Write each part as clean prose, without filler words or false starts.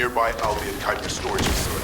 nearby Albion Kuiper storage facility.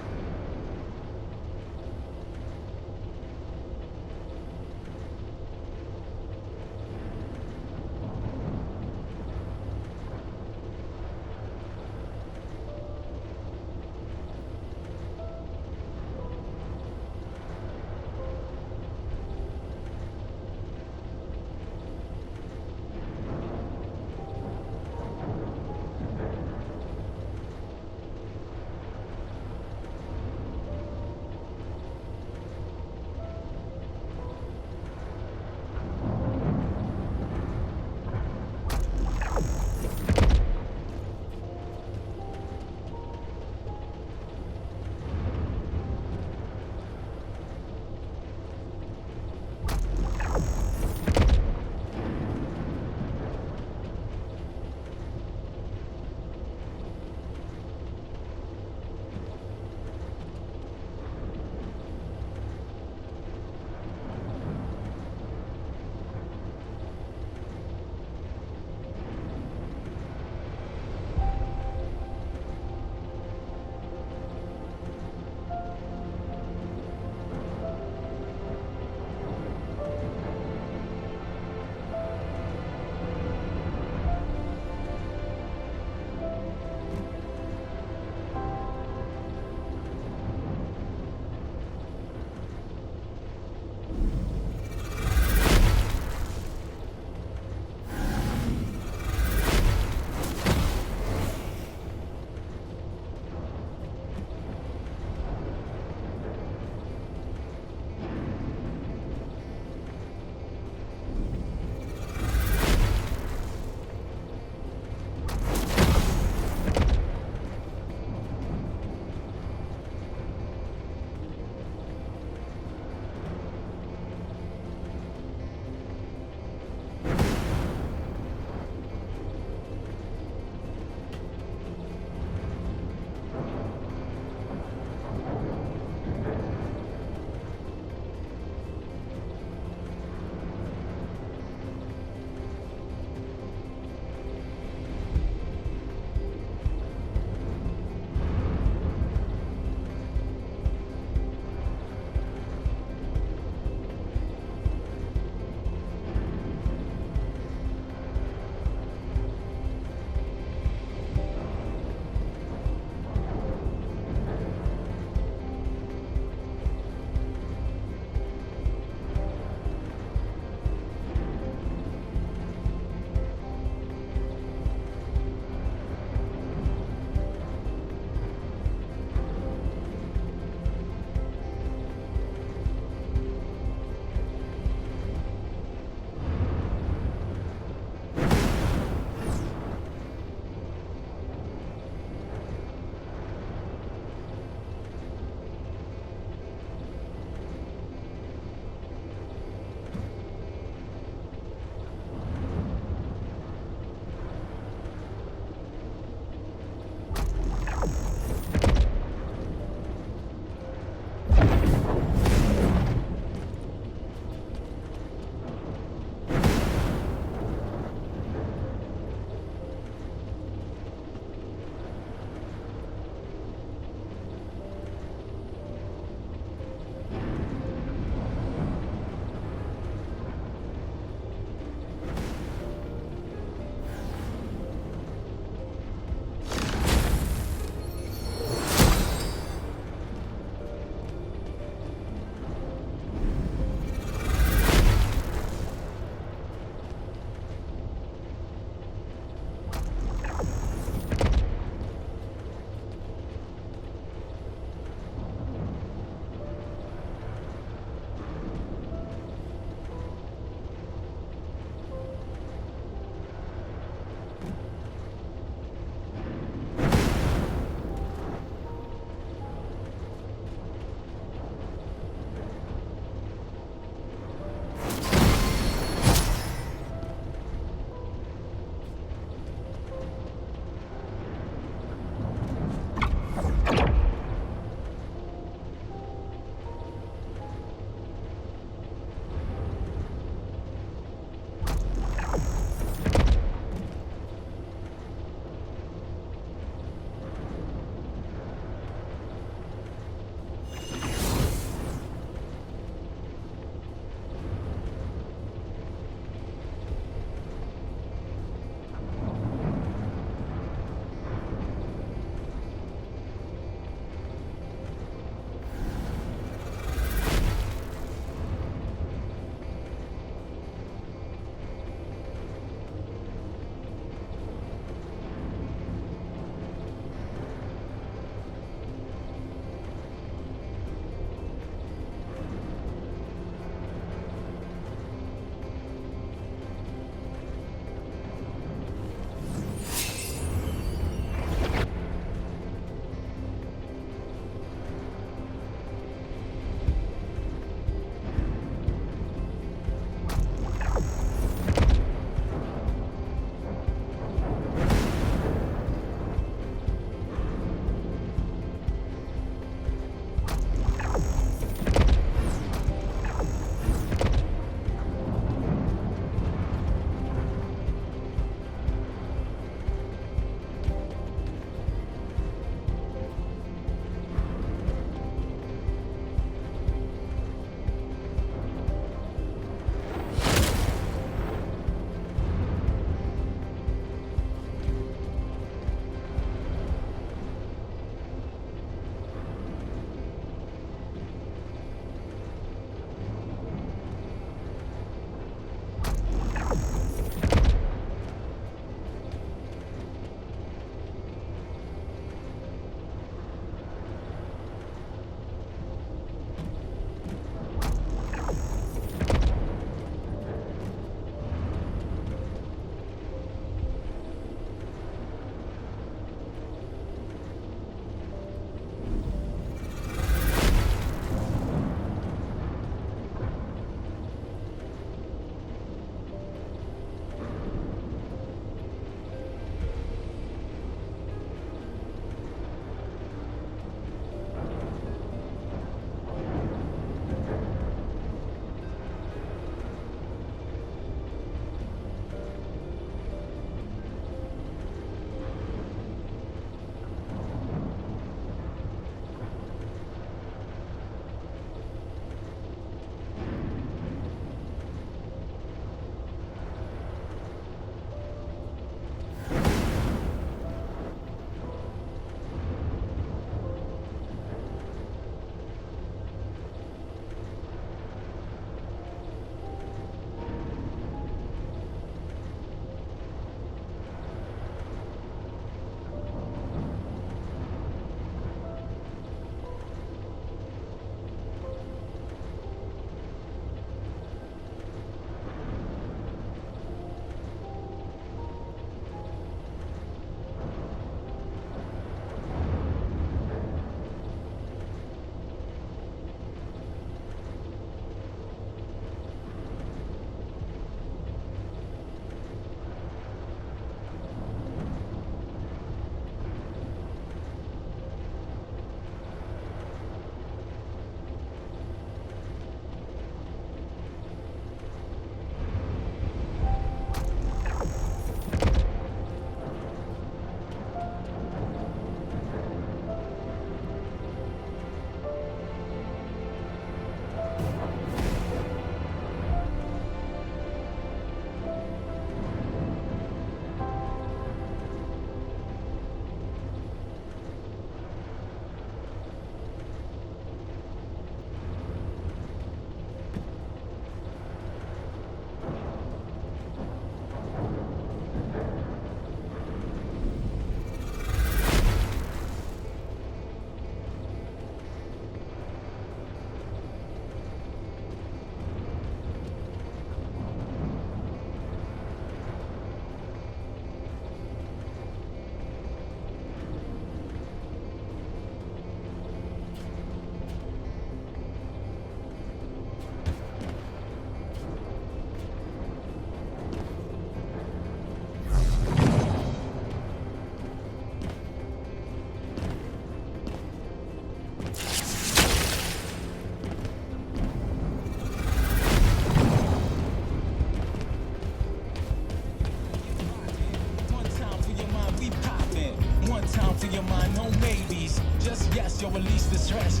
yes, yo, release the stress.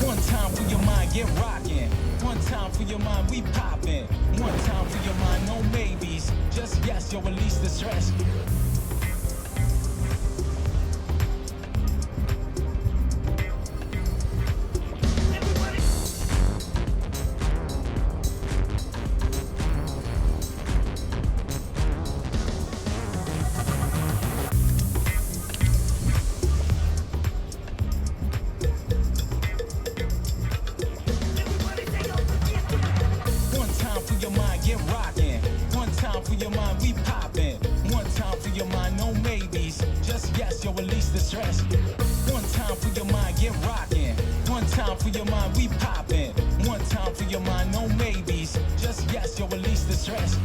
One time for your mind, get rockin'. One time for your mind, we poppin'. One time for your mind, no maybes. Just yes, yo, release the stress. One time for your mind, get rockin'. One time for your mind, we poppin'. One time for your mind, no maybes. Just yes, yo, release the stress. One time for your mind, get rockin'. One time for your mind, we poppin'. One time for your mind, no maybes. Just yes, yo, release the stress.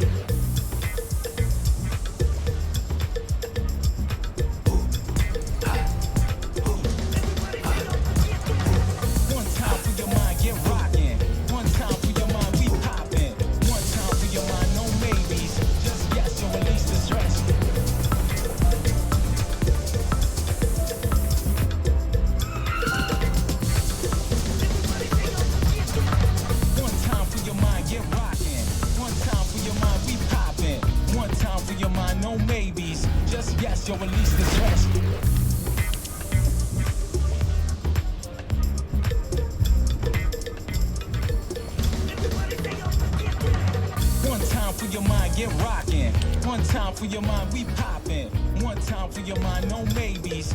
One time for your mind, get rockin'. One time for your mind, we poppin'. One time for your mind, no maybes. Just yes, yo, release the stress. One time for your mind, get rockin'. One time for your mind, we poppin'. One time for your mind, no maybes. Just yes, yo, release the stress. One time for your mind, get rockin'. One time for your mind, we poppin'. One time for your mind, no maybes.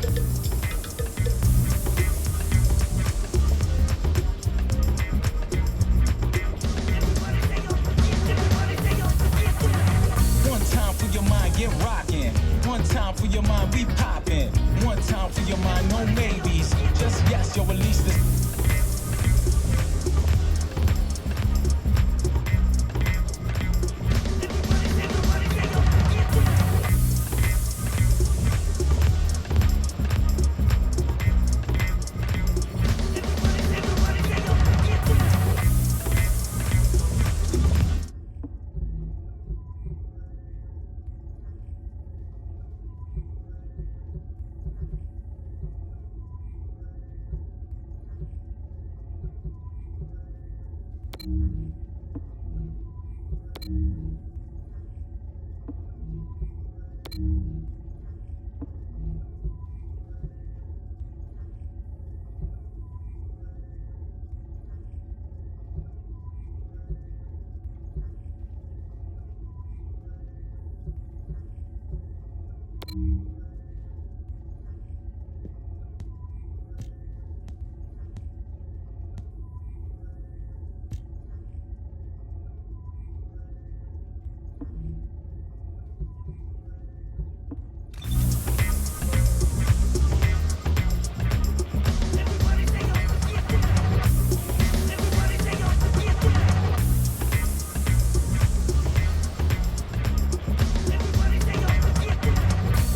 One time for your mind, get rockin'. One time for your mind, we poppin'. One time for your mind, no maybes. Just yes, yo, release the.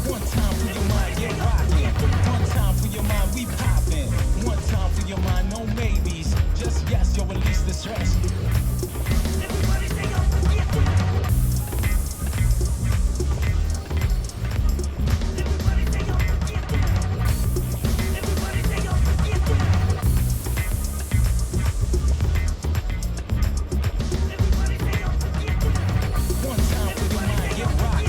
One time for your mind, get rockin'. One time for your mind, we poppin'. One time for your mind, no maybes. Just yes, yo, release the stress. One time for your mind, get rockin'.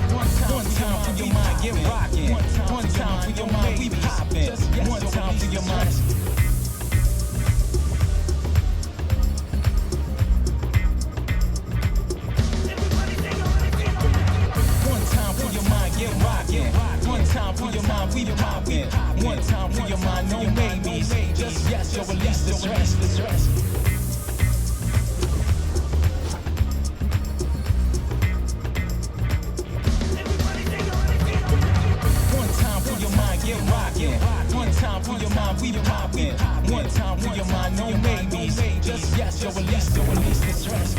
One time for your mind, get rockin'. One time for your mind, we poppin'. One time for your mind. One time for your mind, get rockin'. One time for your mind, we poppin'. One time for your mind, no maybes. Just yes, yo, release the stress. The stress. One time for your mind, get rockin'. One time for your mind, we poppin'. One time for your mind, no maybes. Just yes, yo, release the stress.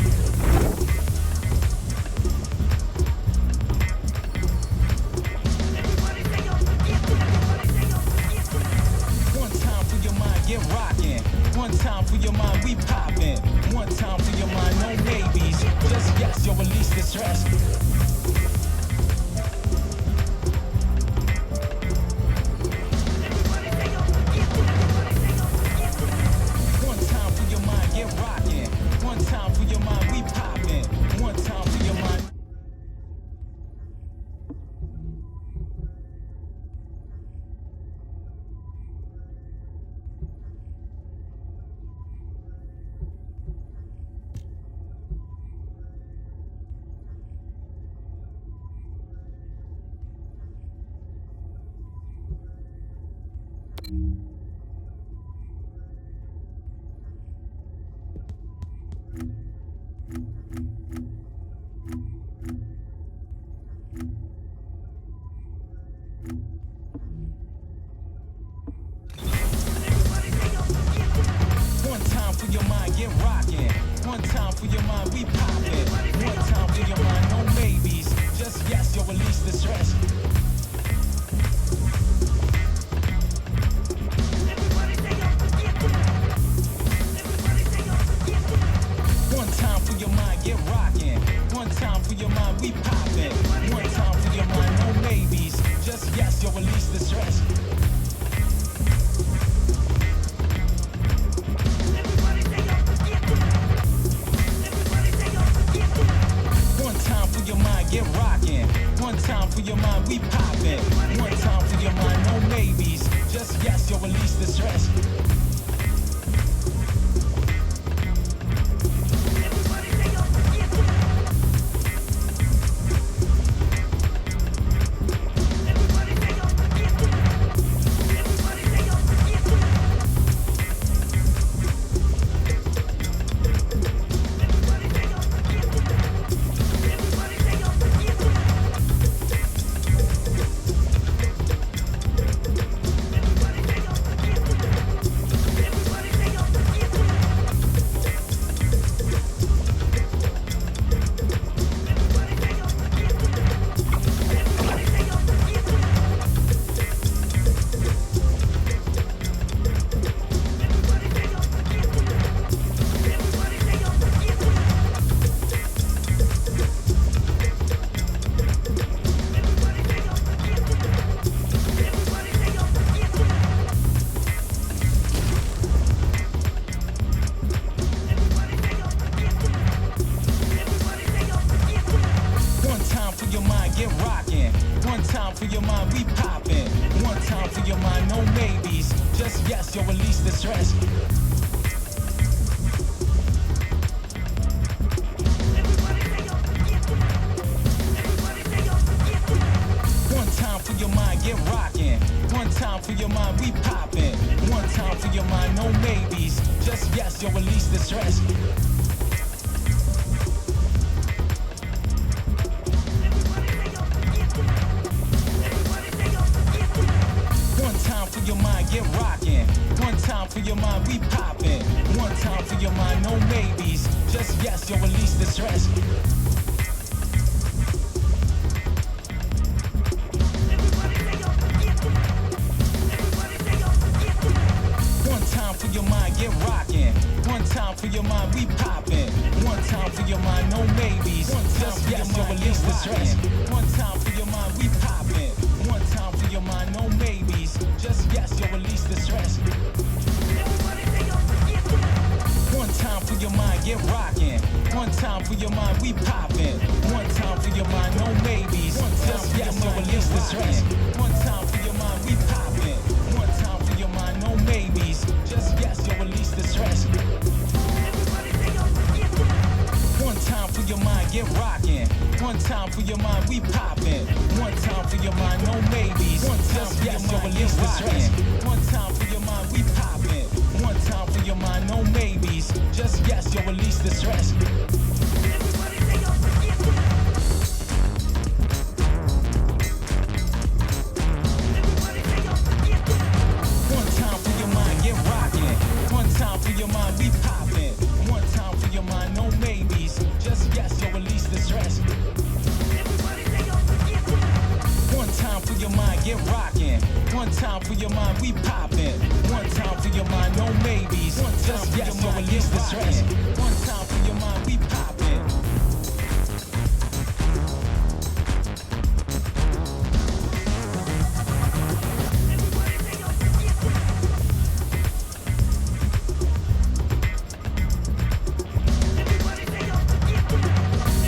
One time for for your mind, we poppin'. One time for your mind, no maybes. Just yes, you'll release the stress. One time for your mind, get rockin'. One time for your mind, we poppin'. One time for your mind. One time for your mind, get rockin'. One time for your mind, we poppin'. One time for your mind, no maybes. Just yes, you'll release the stress. One time for your mind, get rockin'. One time for your mind, we poppin'. One time for your mind, no maybes. Just yes, you'll release the stress. One time for your mind, get rockin'. One time for your mind, we poppin'. One time for your mind, no maybes. Just yes, you'll release the stress. One time for your mind, get rockin'. One time for your mind, we poppin'. One time for your mind, no maybes. Just yes, you'll release the stress. One time for your mind, get rockin'. One time for your mind, we poppin'. One time for your mind, no maybes. Just yes, you'll release the stress. One time for your mind, get rockin'. One time for your mind, we poppin'. One time for your mind, no maybes. Just yes, you'll release the stress. One time for your mind, get rockin'. One time for your mind, we poppin'. One time for your mind, no maybes. Just yes, you'll release the stress. One time for your mind, we poppin'. One time for your mind, no maybes. Just yes, you'll release the stress. One time for your mind, get rockin'. One time for your mind, we poppin'. One time for your mind, no maybes. Just yes, you'll release the stress. One time for your mind, we poppin'. One time for your mind, no maybes. Just yes, you'll release the stress. One time for your mind, get rockin'. One time for your mind, we poppin'. One time for your mind, no maybes. Just yes, you'll release the stress. One time for your mind, we poppin'. One time for your mind, no maybes. Just yes, you'll release the stress. One time for your mind, get rockin'. One time for your mind, we poppin'. One time for your mind, no maybes. Just yes, you'll release the stress. One time time for your mind, get rockin'. One time for your mind, we poppin'. One time for your mind, no maybes. One time for your mind, release the stress. One time for your mind, we poppin'.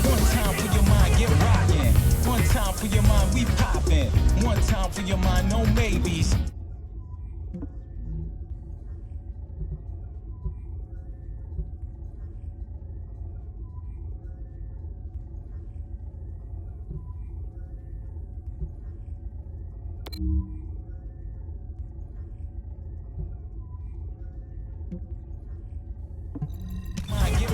One time for your mind, get rockin'. One time for your mind, we poppin'. One time for your mind, no maybes. Mind, get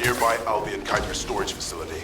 Nearby Albion Kuiper storage facility.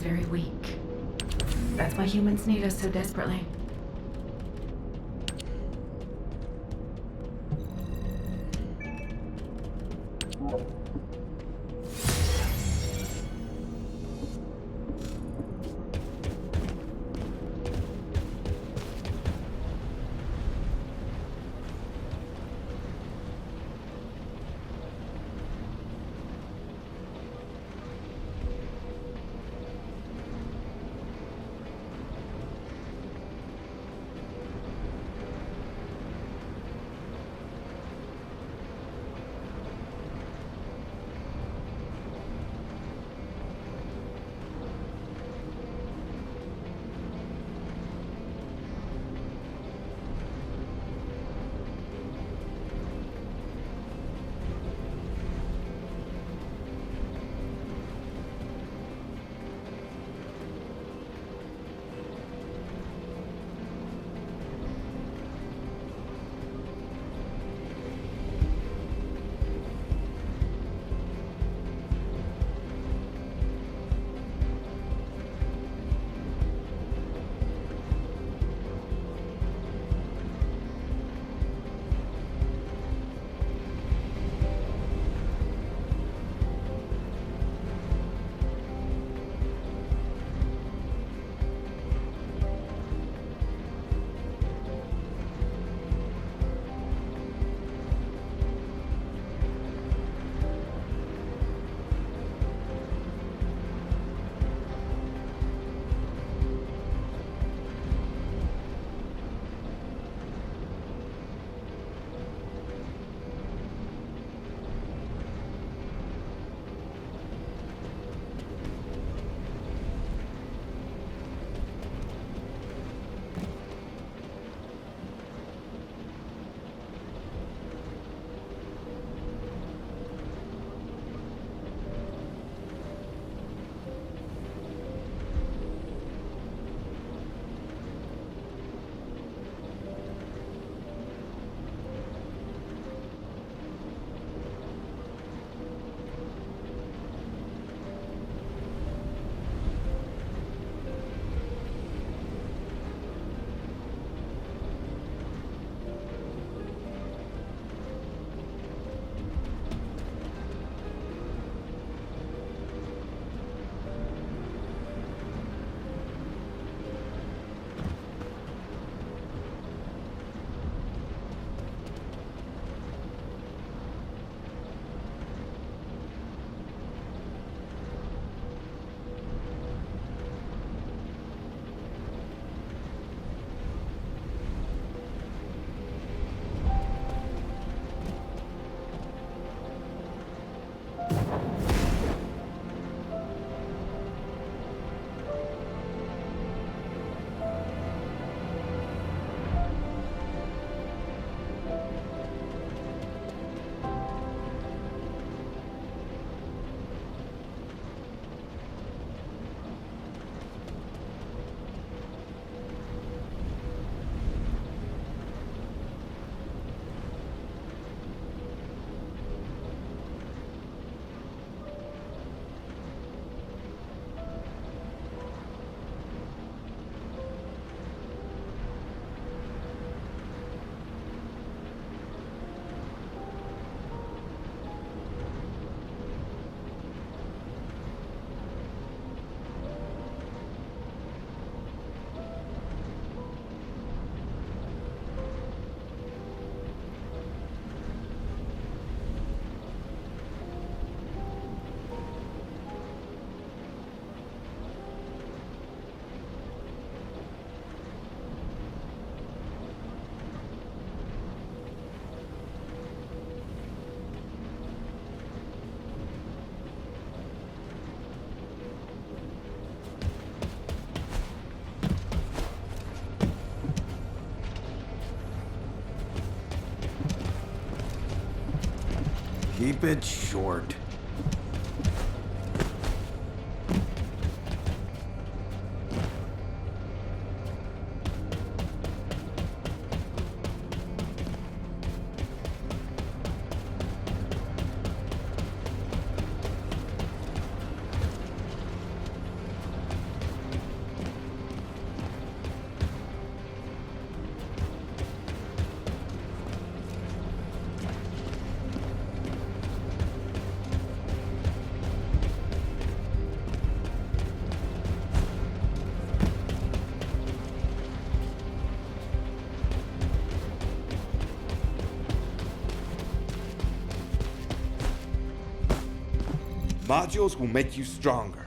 very weak. That's why humans need us so desperately. Keep it short. Modules will make you stronger.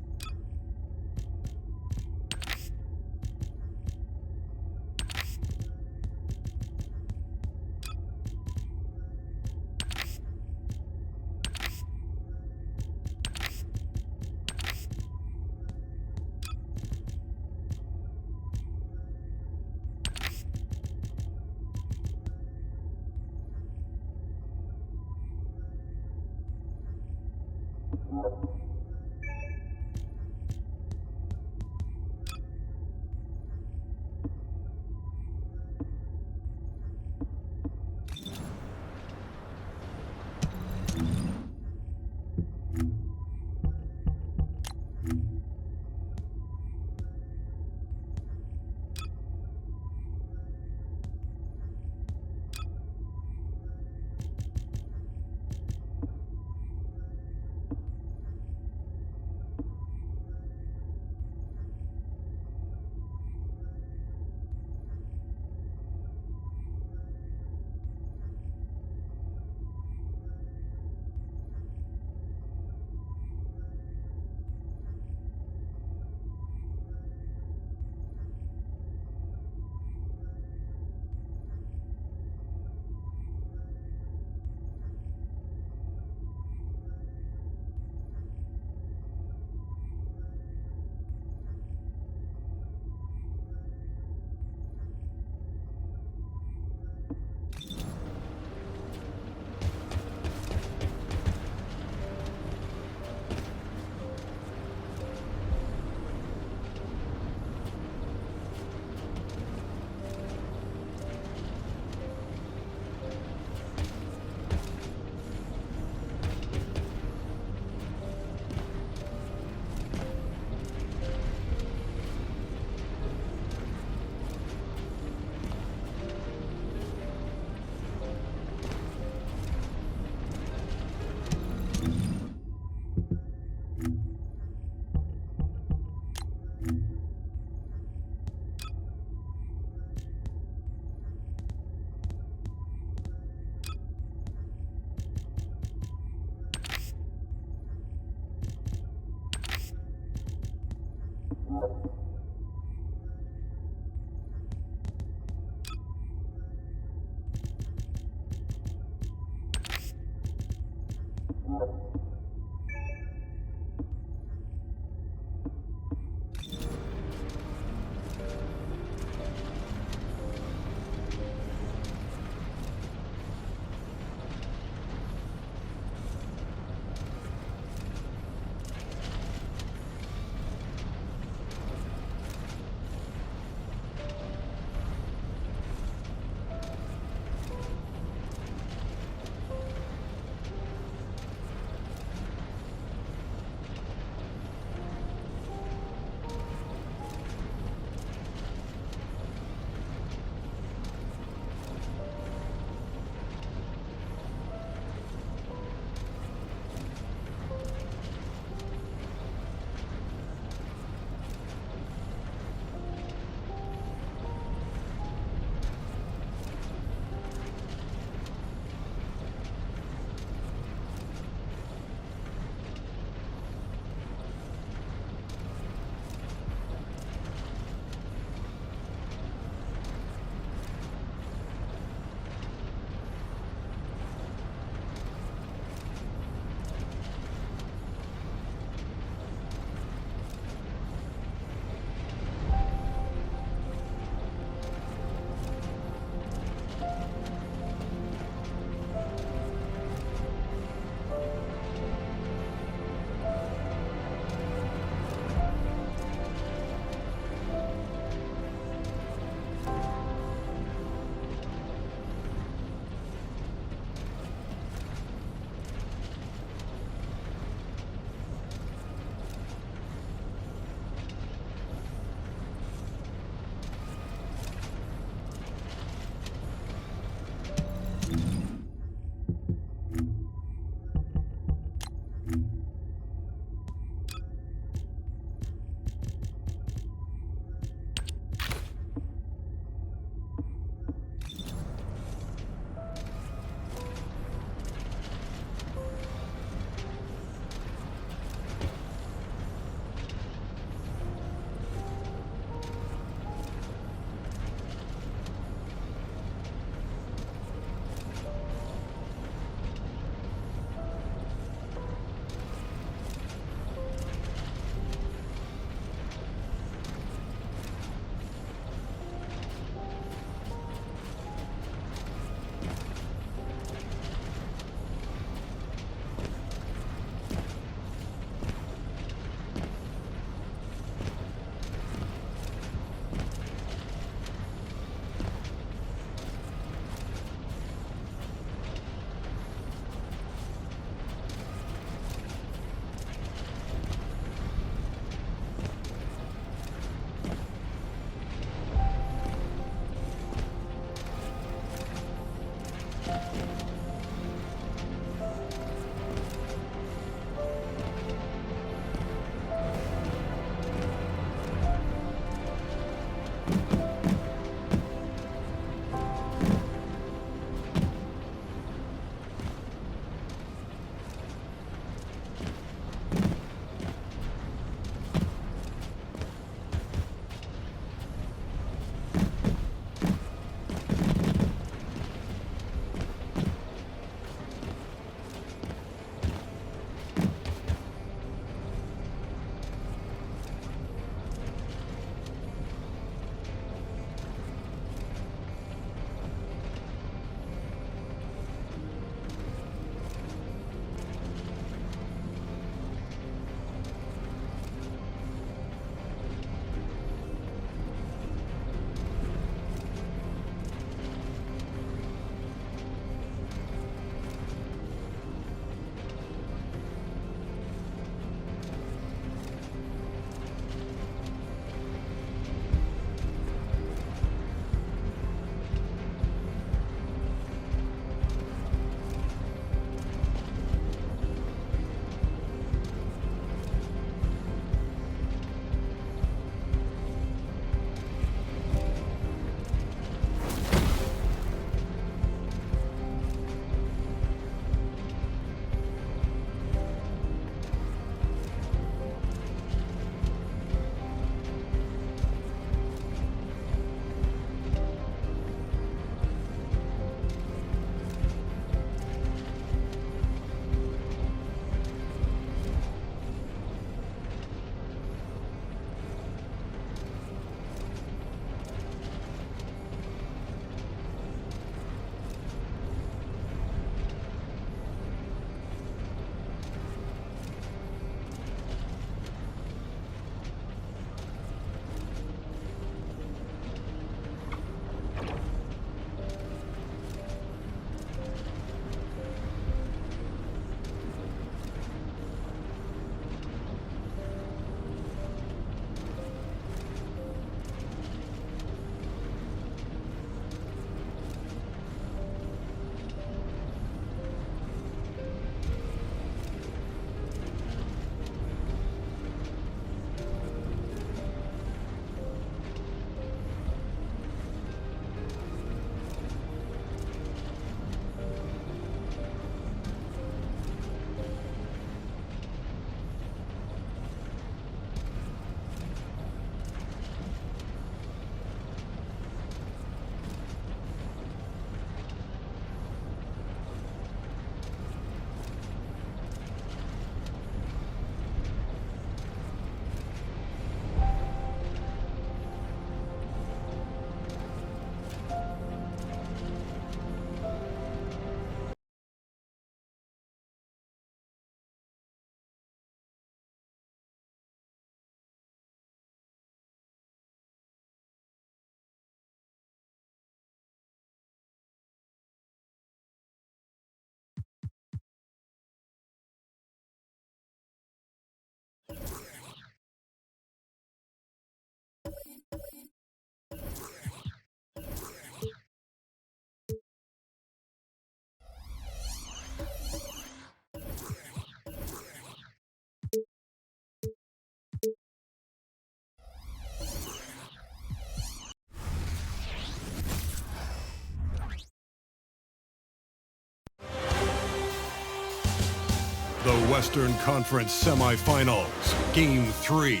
The Western Conference Semifinals, Game 3.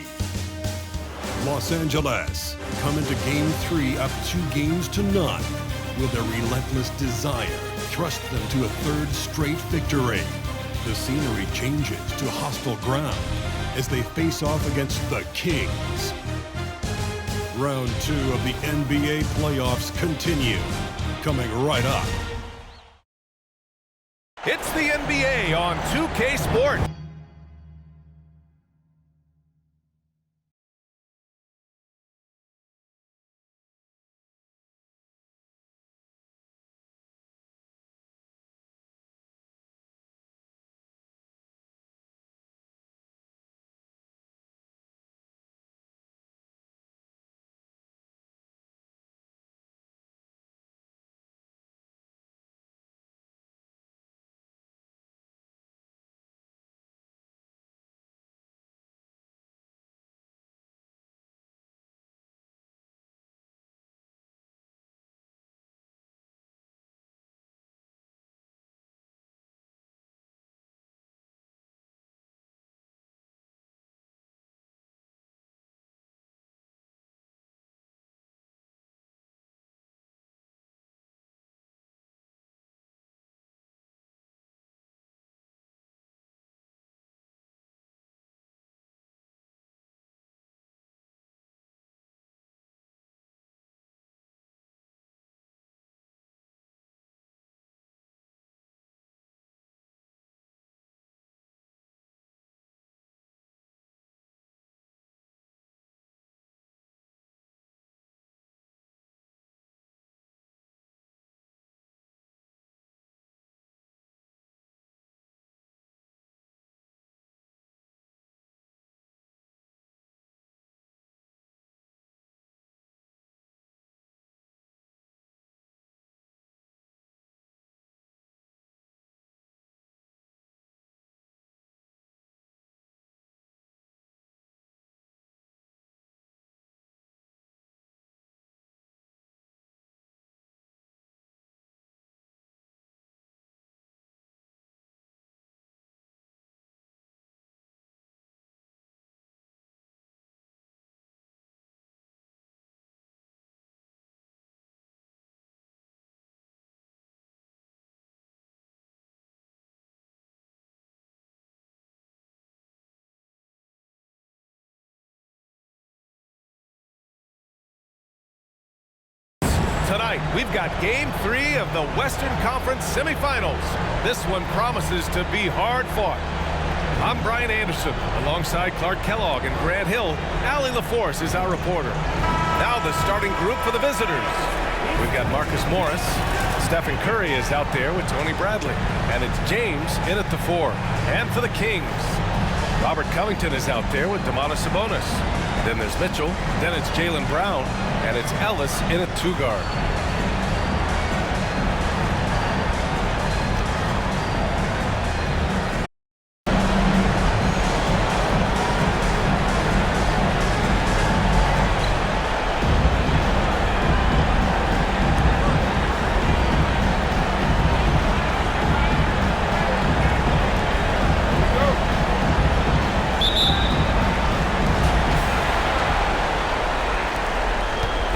Los Angeles come into Game 3 up 2-0. Will their relentless desire thrust them to a third straight victory? The scenery changes to hostile ground as they face off against the Kings. Round 2 of the NBA playoffs continue. Coming right up. It's the NBA on 2K Sport. Tonight, we've got Game 3 of the Western Conference Semifinals. This one promises to be hard fought. I'm Brian Anderson, alongside Clark Kellogg and Grant Hill. Allie LaForce is our reporter. Now the starting group for the visitors. We've got Marcus Morris. Stephen Curry is out there with Tony Bradley. And it's James in at the 4. And for the Kings, Robert Covington is out there with Domantas Sabonis. Then there's Mitchell. Then it's Jaylen Brown. And it's Ellis in at 2 guard.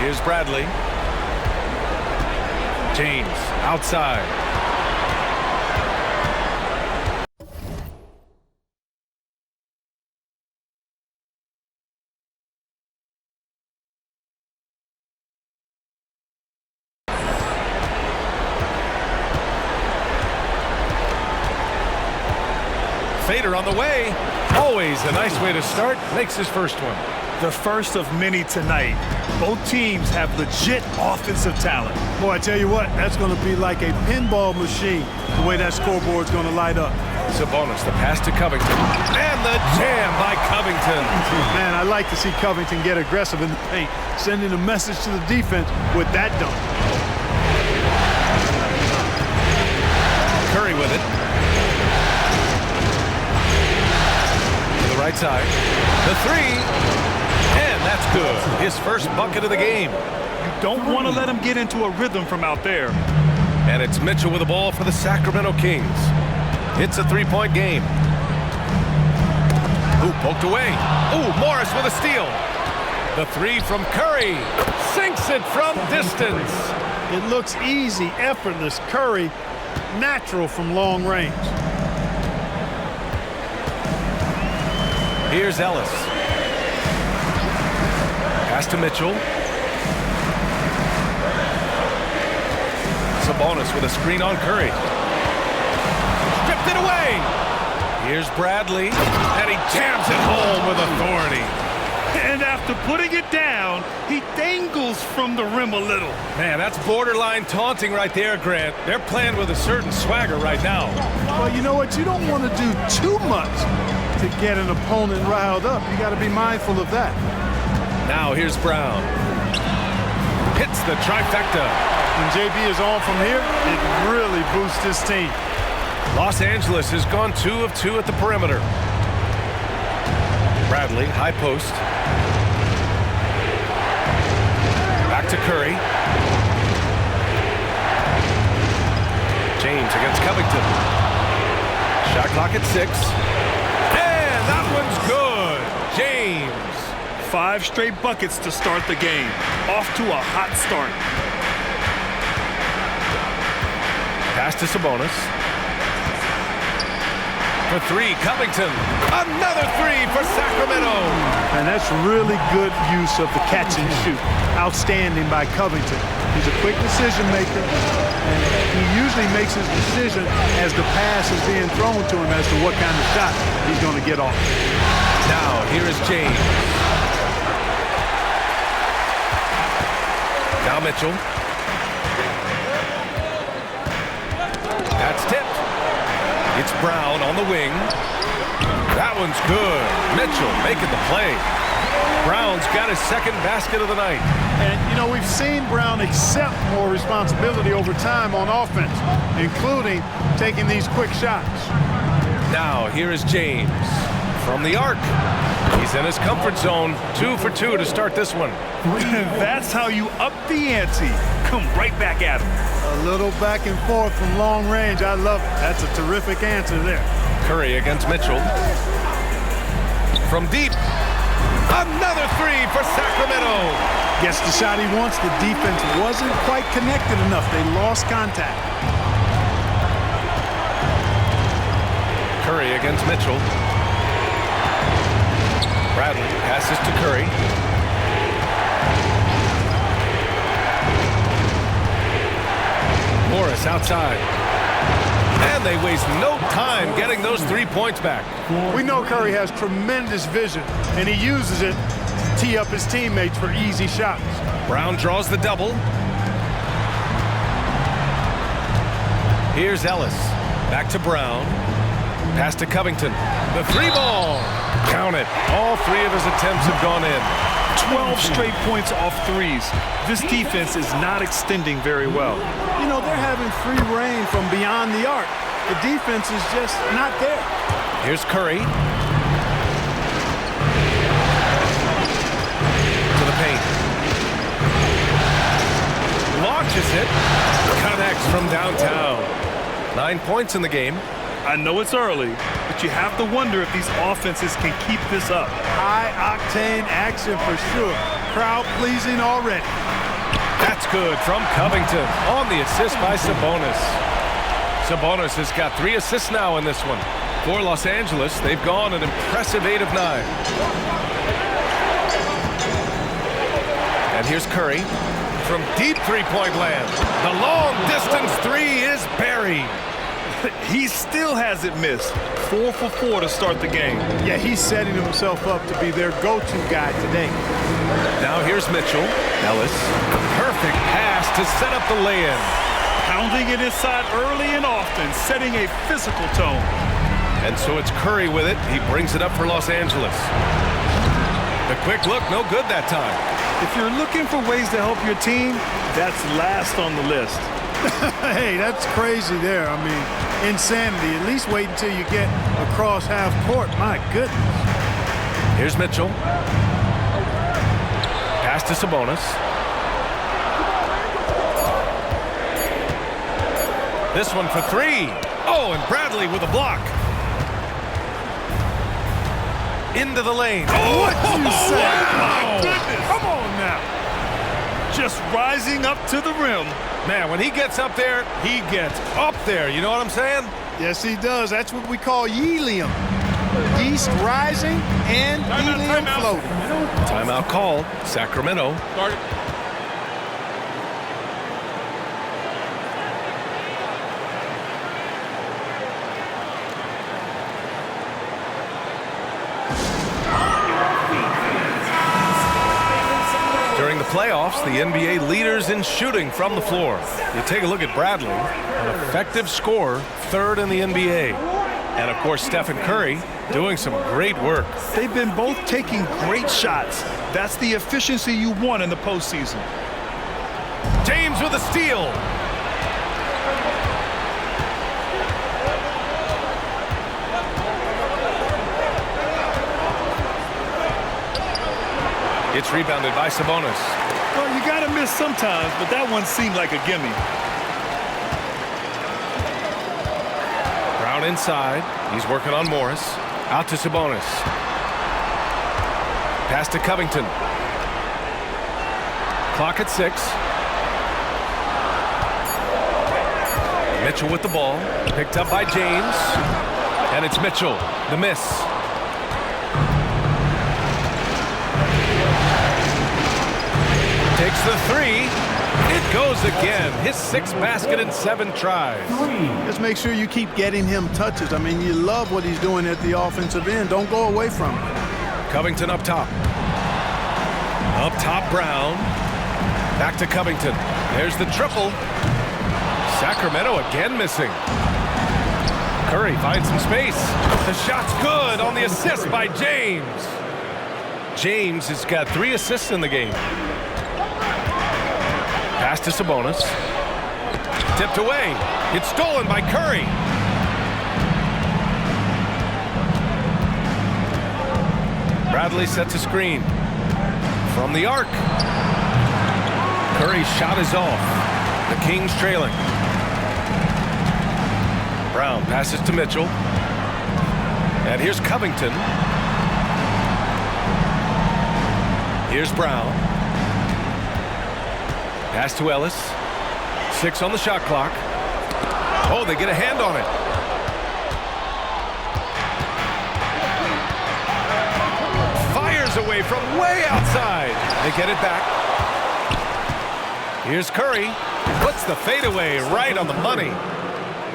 Here's Bradley. James outside. Fader on the way. Always a nice way to start. Makes his first one. The first of many tonight. Both teams have legit offensive talent. Boy, I tell you what, that's going to be like a pinball machine, the way that scoreboard's going to light up. Sabonis, the pass to Covington. And the jam by Covington. Man, I like to see Covington get aggressive in the paint, sending a message to the defense with that dunk. Curry with it. To the right side. The 3. And that's good. His first bucket of the game. You don't want to let him get into a rhythm from out there. And it's Mitchell with the ball for the Sacramento Kings. It's a 3-point game. Ooh, poked away. Ooh, Morris with a steal. The three from Curry. Sinks it from distance. It looks easy, effortless. Curry, natural from long range. Here's Ellis. Pass to Mitchell. Sabonis with a screen on Curry. Stripped it away. Here's Bradley, and he jams it home with authority. And after putting it down, he dangles from the rim a little. Man, that's borderline taunting right there, Grant. They're playing with a certain swagger right now. Well, you know what? You don't want to do too much to get an opponent riled up. You got to be mindful of that. Now here's Brown. Hits the trifecta. When JB is on from here, it really boosts his team. Los Angeles has gone 2 of 2 at the perimeter. Bradley, high post. Back to Curry. James against Covington. Shot clock at 6. And that one's good. James. 5 straight buckets to start the game. Off to a hot start. Pass to Sabonis. For 3, Covington. Another 3 for Sacramento. And that's really good use of the catch and shoot. Outstanding by Covington. He's a quick decision maker, and he usually makes his decision as the pass is being thrown to him as to what kind of shot he's going to get off. Now, here is James. Now Mitchell. That's tipped. It's Brown on the wing. That one's good. Mitchell making the play. Brown's got his second basket of the night. And, you know, we've seen Brown accept more responsibility over time on offense, including taking these quick shots. Now, here is James from the arc. He's in his comfort zone. 2 for 2 to start this one. That's how you up the ante. Come right back at him. A little back and forth from long range. I love it. That's a terrific answer there. Curry against Mitchell. From deep. Another 3 for Sacramento. Gets the shot he wants. The defense wasn't quite connected enough. They lost contact. Curry against Mitchell. Bradley passes to Curry. Morris outside. And they waste no time getting those 3 points back. We know Curry has tremendous vision, and he uses it to tee up his teammates for easy shots. Brown draws the double. Here's Ellis. Back to Brown. Pass to Covington. The 3-ball. Count it. All 3 of his attempts have gone in. 12 straight points off threes. This defense is not extending very well. You know, they're having free reign from beyond the arc. The defense is just not there. Here's Curry. To the paint. Launches it. Connects from downtown. 9 points in the game. I know it's early, but you have to wonder if these offenses can keep this up. High-octane action for sure. Crowd-pleasing already. That's good from Covington on the assist by Sabonis. Sabonis has got 3 assists now in this one. For Los Angeles, they've gone an impressive 8 of 9. And here's Curry from deep three-point land. The long-distance 3 is buried. He still hasn't missed. 4 for 4 to start the game. Yeah, he's setting himself up to be their go-to guy today. Now here's Mitchell. Ellis. Perfect pass to set up the lay-in. Pounding it inside early and often, setting a physical tone. And so it's Curry with it. He brings it up for Los Angeles. The quick look, no good that time. If you're looking for ways to help your team, that's last on the list. Hey, that's crazy there. I mean, insanity. At least wait until you get across half court. My goodness. Here's Mitchell. Pass to Sabonis. This one for 3. Oh, and Bradley with a block. into the lane. What you say? Wow. My goodness. Come on now. Just rising up to the rim. Man, when he gets up there, he gets up there. You know what I'm saying? Yes, he does. That's what we call helium. Yeast rising and helium floating. Timeout called. Sacramento. During the playoffs, the NBA leaders in shooting from the floor. You take a look at Bradley, an effective scorer, third in the NBA. And, of course, Stephen Curry doing some great work. They've been both taking great shots. That's the efficiency you want in the postseason. James with a steal. It's rebounded by Sabonis. Well, you got to miss sometimes, but that one seemed like a gimme. Brown inside. He's working on Morris. Out to Sabonis. Pass to Covington. Clock at 6. Mitchell with the ball. Picked up by James. And it's Mitchell. The miss. Takes the 3. It goes again. His 6th basket in 7 tries. Just make sure you keep getting him touches. I mean, you love what he's doing at the offensive end. Don't go away from him. Covington up top. Up top, Brown. Back to Covington. There's the triple. Sacramento again missing. Curry finds some space. The shot's good on the assist by James. James has got 3 assists in the game. Pass to Sabonis. Tipped away. It's stolen by Curry. Bradley sets a screen. From the arc. Curry's shot is off. The Kings trailing. Brown passes to Mitchell. And here's Covington. Here's Brown. Pass to Ellis. 6 on the shot clock. Oh, they get a hand on it. Fires away from way outside. They get it back. Here's Curry. Puts the fadeaway right on the money.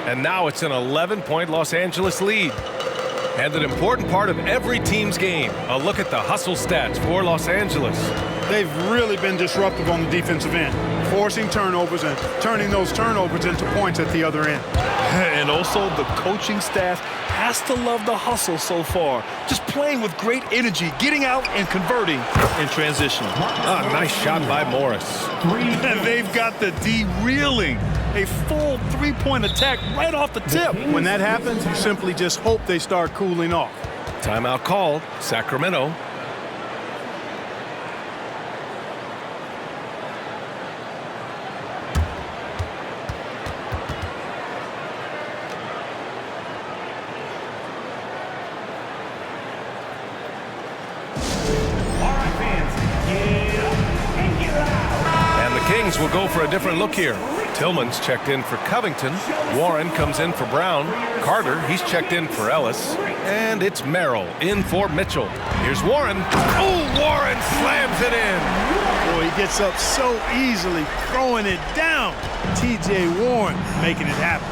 And now it's an 11-point Los Angeles lead. And an important part of every team's game. A look at the hustle stats for Los Angeles. They've really been disruptive on the defensive end, forcing turnovers and turning those turnovers into points at the other end. And also the coaching staff has to love the hustle so far. Just playing with great energy, getting out and converting in transition. Ah, nice shot by Morris. And they've got the D reeling. A full 3-point attack right off the tip. When that happens, you simply just hope they start cooling off. Timeout called. Sacramento. Kings will go for a different look here. Tillman's checked in for Covington. Warren comes in for Brown. Carter, he's checked in for Ellis. And it's Merrill in for Mitchell. Here's Warren. Oh, Warren slams it in. Boy, he gets up so easily, throwing it down. T.J. Warren making it happen.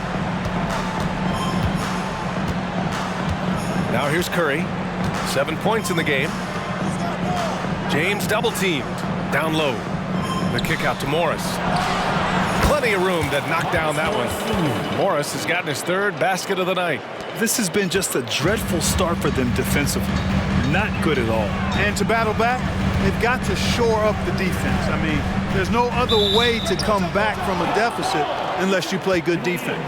Now here's Curry. 7 points in the game. James double teamed. Down low. The kick out to Morris. Plenty of room to knock down that one. Morris has gotten his 3rd basket of the night. This has been just a dreadful start for them defensively. Not good at all. And to battle back, they've got to shore up the defense. I mean, there's no other way to come back from a deficit unless you play good defense.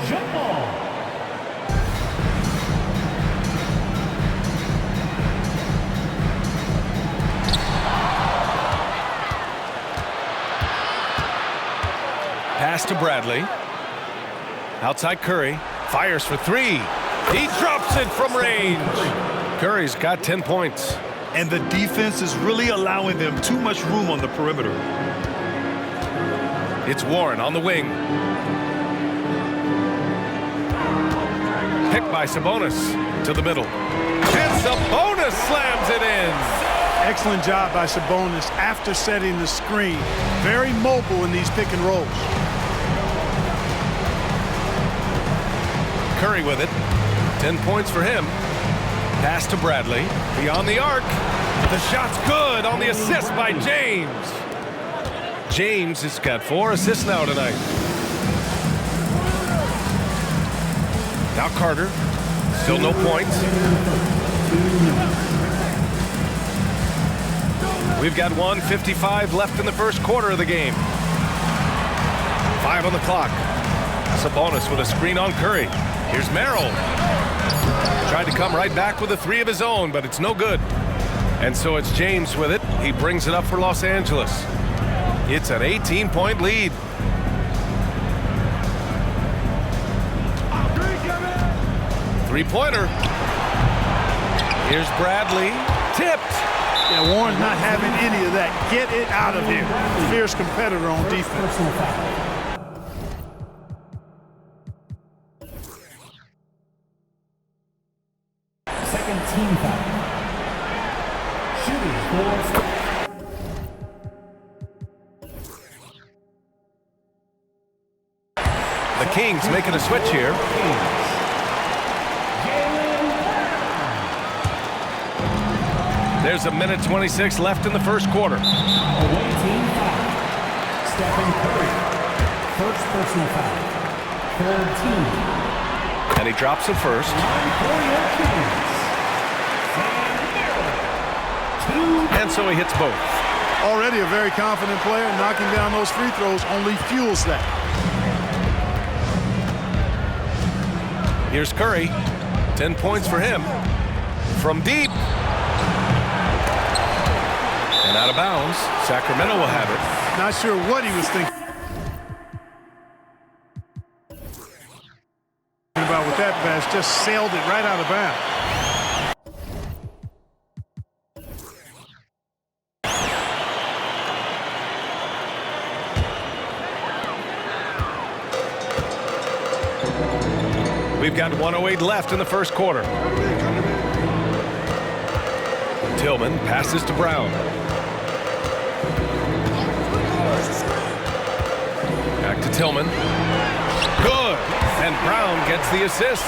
Pass to Bradley. Outside Curry. Fires for 3. He drops it from range. Curry's got 10 points. And the defense is really allowing them too much room on the perimeter. It's Warren on the wing. Picked by Sabonis to the middle. And Sabonis slams it in. Excellent job by Sabonis after setting the screen. Very mobile in these pick and rolls. Curry with it. 10 points for him. Pass to Bradley. Beyond the arc. The shot's good on the assist by James. James has got 4 assists now tonight. Now Carter. Still no points. We've got 1:55 left in the first quarter of the game. 5 on the clock. Sabonis with a screen on Curry. Here's Merrill. Tried to come right back with a 3 of his own, but it's no good. And so it's James with it. He brings it up for Los Angeles. It's an 18-point lead. Three-pointer. Here's Bradley. Tipped. Yeah, Warren's not having any of that. Get it out of here. Fierce competitor on defense. Second team foul. Shooting for The Kings making a switch here. There's a minute 26 left in the first quarter. away team foul. Stephen Curry. First personal foul. Third team. And he drops it first. And so he hits both. Already a very confident player. Knocking down those free throws only fuels that. Here's Curry. 10 points for him. From deep. And out of bounds. Sacramento will have it. Not sure what he was thinking about with that pass. Just sailed it right out of bounds. We've got 1:08 left in the first quarter. Tillman passes to Brown. Back to Tillman. Good. And Brown gets the assist.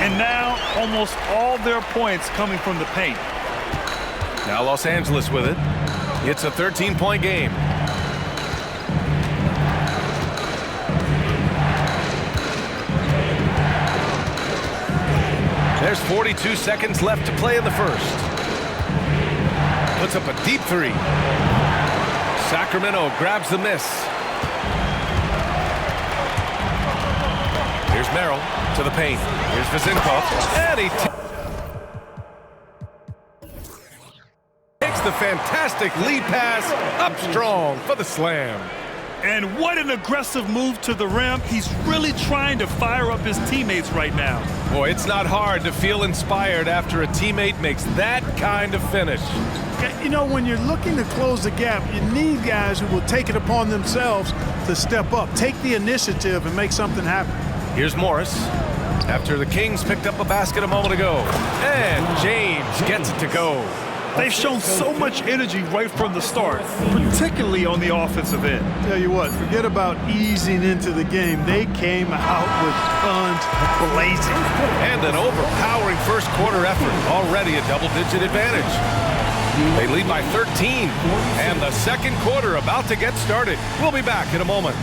And now almost all their points coming from the paint. Now Los Angeles with it. It's a 13-point game. There's 42 seconds left to play in the first. Puts up a deep 3. Sacramento grabs the miss. Here's Merrill to the paint. Here's Vezenkov. And he takes the fantastic lead pass up strong for the slam. And what an aggressive move to the rim. He's really trying to fire up his teammates right now. Boy, it's not hard to feel inspired after a teammate makes that kind of finish. You know, when you're looking to close the gap, you need guys who will take it upon themselves to step up, take the initiative, and make something happen. Here's Morris after the Kings picked up a basket a moment ago. And James gets it to go. They've shown so much energy right from the start, particularly on the offensive end. Tell you what, forget about easing into the game. They came out with guns blazing. And an overpowering first quarter effort. Already a double-digit advantage. They lead by 13. And the second quarter about to get started. We'll be back in a moment.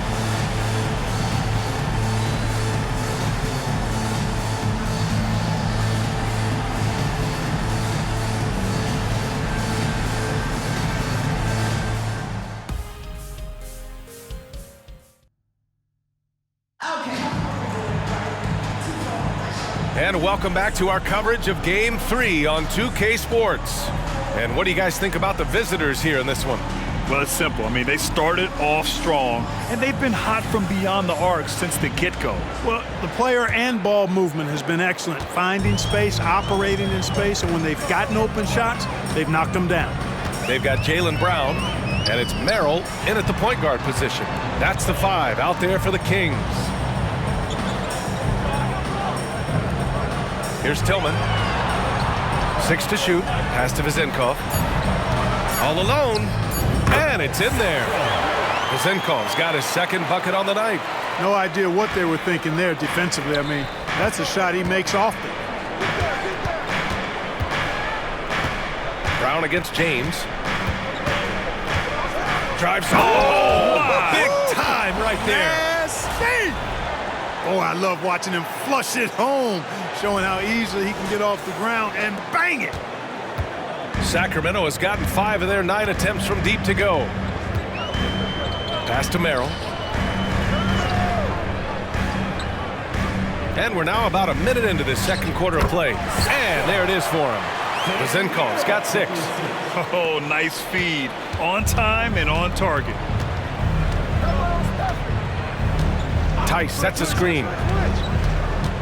And welcome back to our coverage of Game 3 on 2K Sports. And what do you guys think about the visitors here in this one? Well, it's simple. I mean, they started off strong, and they've been hot from beyond the arc since the get-go. Well, the player and ball movement has been excellent, finding space, operating in space, and when they've gotten open shots, they've knocked them down. They've got Jaylen Brown, and it's Merrill in at the point guard position. That's the 5 out there for the Kings. Here's Tillman. 6 to shoot. Pass to Vezenkov. All alone. And it's in there. Vezenkov's got his second bucket on the night. No idea what they were thinking there defensively. I mean, that's a shot he makes often. Brown against James. Drives. Oh, big time right there. Yes, oh, I love watching him flush it home, showing how easily he can get off the ground and bang it. Sacramento has gotten 5 of their 9 attempts from deep to go. Pass to Merrill. And we're now about a minute into this second quarter of play. And there it is for him. Vezenkov's got 6. Oh, nice feed. On time and on target. Tice sets a screen.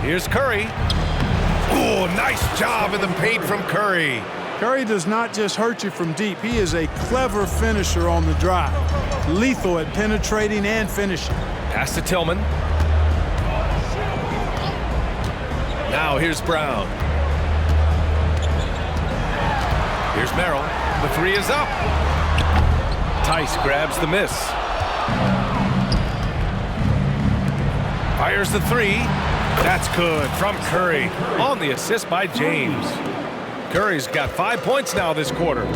Here's Curry. Oh, nice job in the paint from Curry. Curry does not just hurt you from deep. He is a clever finisher on the drive. Lethal at penetrating and finishing. Pass to Tillman. Now here's Brown. Here's Merrill. The 3 is up. Tice grabs the miss. Fires the 3. That's good from Curry on the assist by James. Curry's got 5 points now this quarter.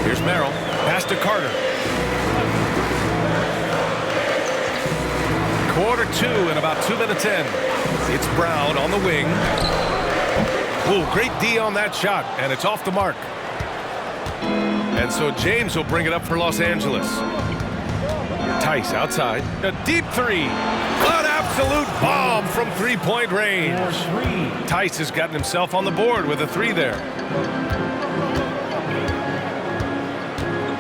Here's Merrill. Pass to Carter. Quarter 2 in about 2 minutes in. It's Brown on the wing. Ooh, great D on that shot, and it's off the mark. And so James will bring it up for Los Angeles. Tice outside. A deep 3. An absolute bomb from three-point range. Tice has gotten himself on the board with a 3 there.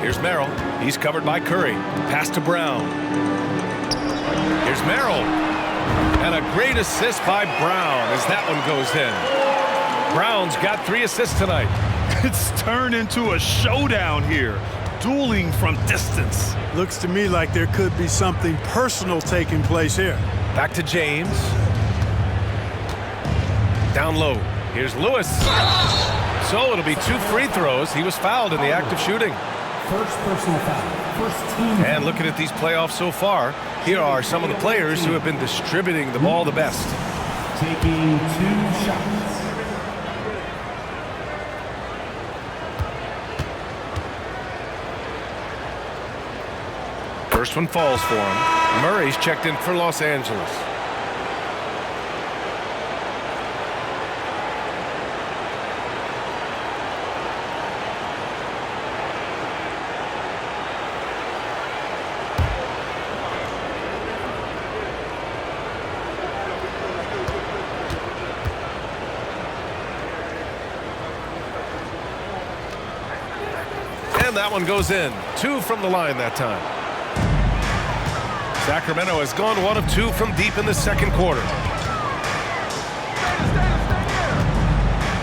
Here's Merrill. He's covered by Curry. Pass to Brown. Here's Merrill. And a great assist by Brown as that one goes in. Brown's got 3 assists tonight. It's turned into a showdown here. Dueling from distance. Looks to me like there could be something personal taking place here. Back to James. Down low. Here's Lewis. So it'll be 2 free throws. He was fouled in the act of shooting. First personal foul. First team. And looking at these playoffs so far, here are some of the players who have been distributing the ball the best. Taking 2 shots. First one falls for him. Murray's checked in for Los Angeles. And that one goes in. 2 from the line that time. Sacramento has gone 1 of 2 from deep in the second quarter.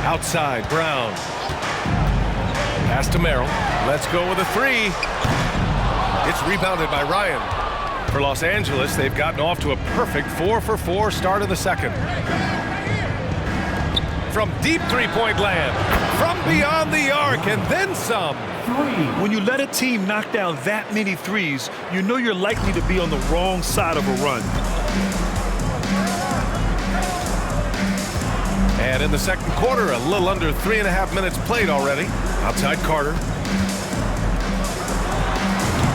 Outside, Brown. Pass to Merrill. Let's go with a 3. It's rebounded by Ryan. For Los Angeles, they've gotten off to a perfect 4-for-4 start in the second. From deep three-point land. From beyond the arc, and then some. When you let a team knock down that many threes, you know you're likely to be on the wrong side of a run. And in the second quarter, a little under 3.5 minutes played already. Outside Carter.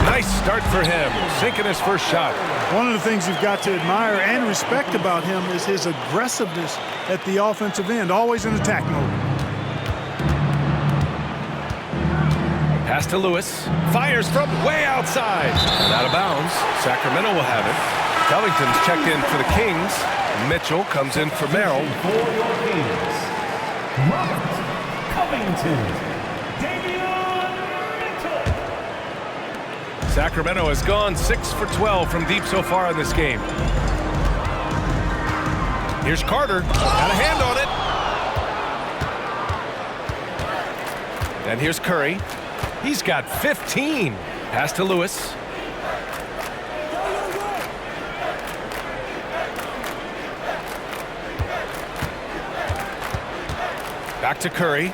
Nice start for him, sinking his first shot. One of the things you've got to admire and respect about him is his aggressiveness at the offensive end, always in attack mode. Pass to Lewis. Fires from way outside. And out of bounds. Sacramento will have it. Covington's checked in for the Kings. Mitchell comes in for Merrill. For your Kings, Robert Covington. Sacramento has gone 6 for 12 from deep so far in this game. Here's Carter. Got a hand on it. And here's Curry. He's got 15. Pass to Lewis. Back to Curry.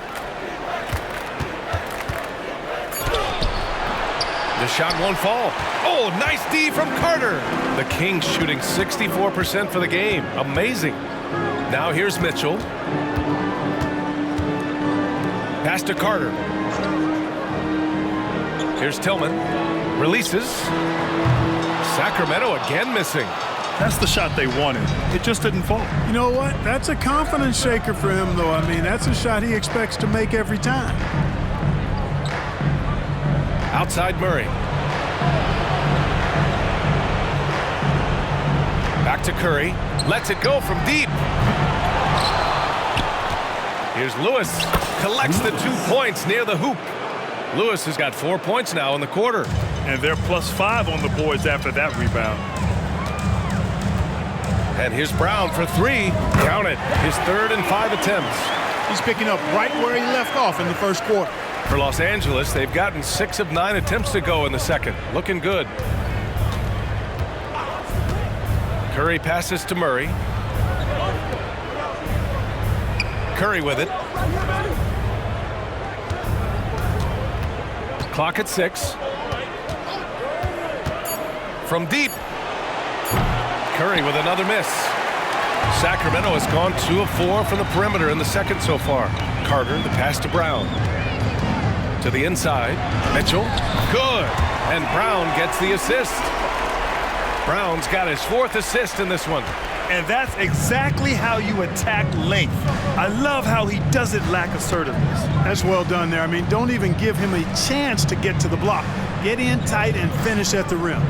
The shot won't fall. Oh, nice D from Carter. The Kings shooting 64% for the game. Amazing. Now here's Mitchell. Pass to Carter. Here's Tillman. Releases. Sacramento again missing. That's the shot they wanted. It just didn't fall. You know what? That's a confidence shaker for him, though. I mean, that's a shot he expects to make every time. Outside Murray. Back to Curry. Lets it go from deep. Here's Lewis. Collects the 2 points near the hoop. Lewis has got 4 points now in the quarter. And they're +5 on the boards after that rebound. And here's Brown for 3. Count it. His 3rd and 5 attempts. He's picking up right where he left off in the first quarter. For Los Angeles, they've gotten 6 of 9 attempts to go in the second. Looking good. Curry passes to Murray. Curry with it. Clock at 6. From deep. Curry with another miss. Sacramento has gone 2 of 4 from the perimeter in the second so far. Carter, the pass to Brown. To the inside. Mitchell. Good. And Brown gets the assist. Brown's got his 4th assist in this one. And that's exactly how you attack length. I love how he doesn't lack assertiveness. That's well done there. I mean, don't even give him a chance to get to the block. Get in tight and finish at the rim.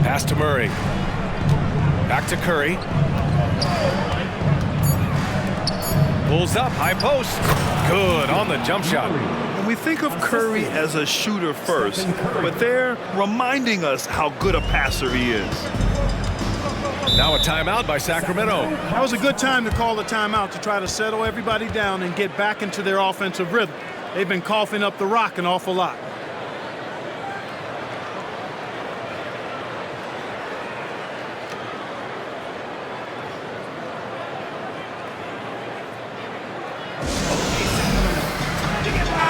Pass to Murray. Back to Curry. Pulls up, high post. Good on the jump shot. And we think of Curry as a shooter first, but they're reminding us how good a passer he is. Now a timeout by Sacramento. That was a good time to call the timeout to try to settle everybody down and get back into their offensive rhythm. They've been coughing up the rock an awful lot.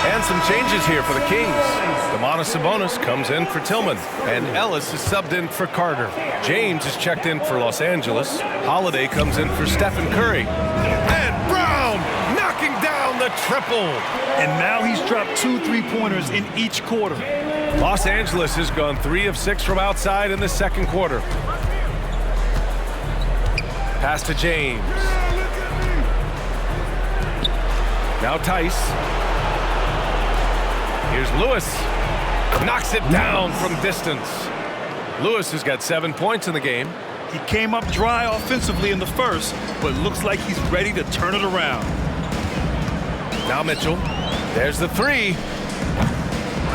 And some changes here for the Kings. Domantas Sabonis comes in for Tillman, and Ellis is subbed in for Carter. James is checked in for Los Angeles. Holiday comes in for Stephen Curry. And Brown knocking down the triple. And now he's dropped 2 3-pointers in each quarter. Los Angeles has gone 3 of 6 from outside in the second quarter. Pass to James. Now Tice. Here's Lewis. Knocks it down from distance. Lewis has got 7 points in the game. He came up dry offensively in the first, but looks like he's ready to turn it around. Now Mitchell. There's the 3.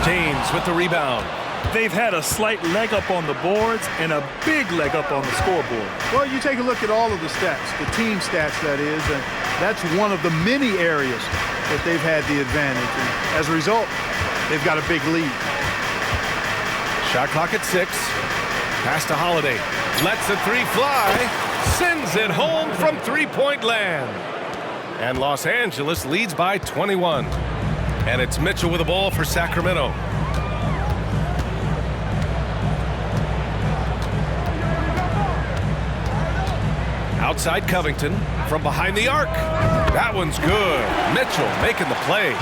James with the rebound. They've had a slight leg up on the boards and a big leg up on the scoreboard. Well, you take a look at all of the stats, the team stats that is, and that's one of the many areas that they've had the advantage. And as a result, they've got a big lead. Shot clock at 6. Pass to Holiday. Lets the 3 fly. Sends it home from 3-point land. And Los Angeles leads by 21. And it's Mitchell with the ball for Sacramento. Outside Covington from behind the arc. That one's good. Mitchell making the play.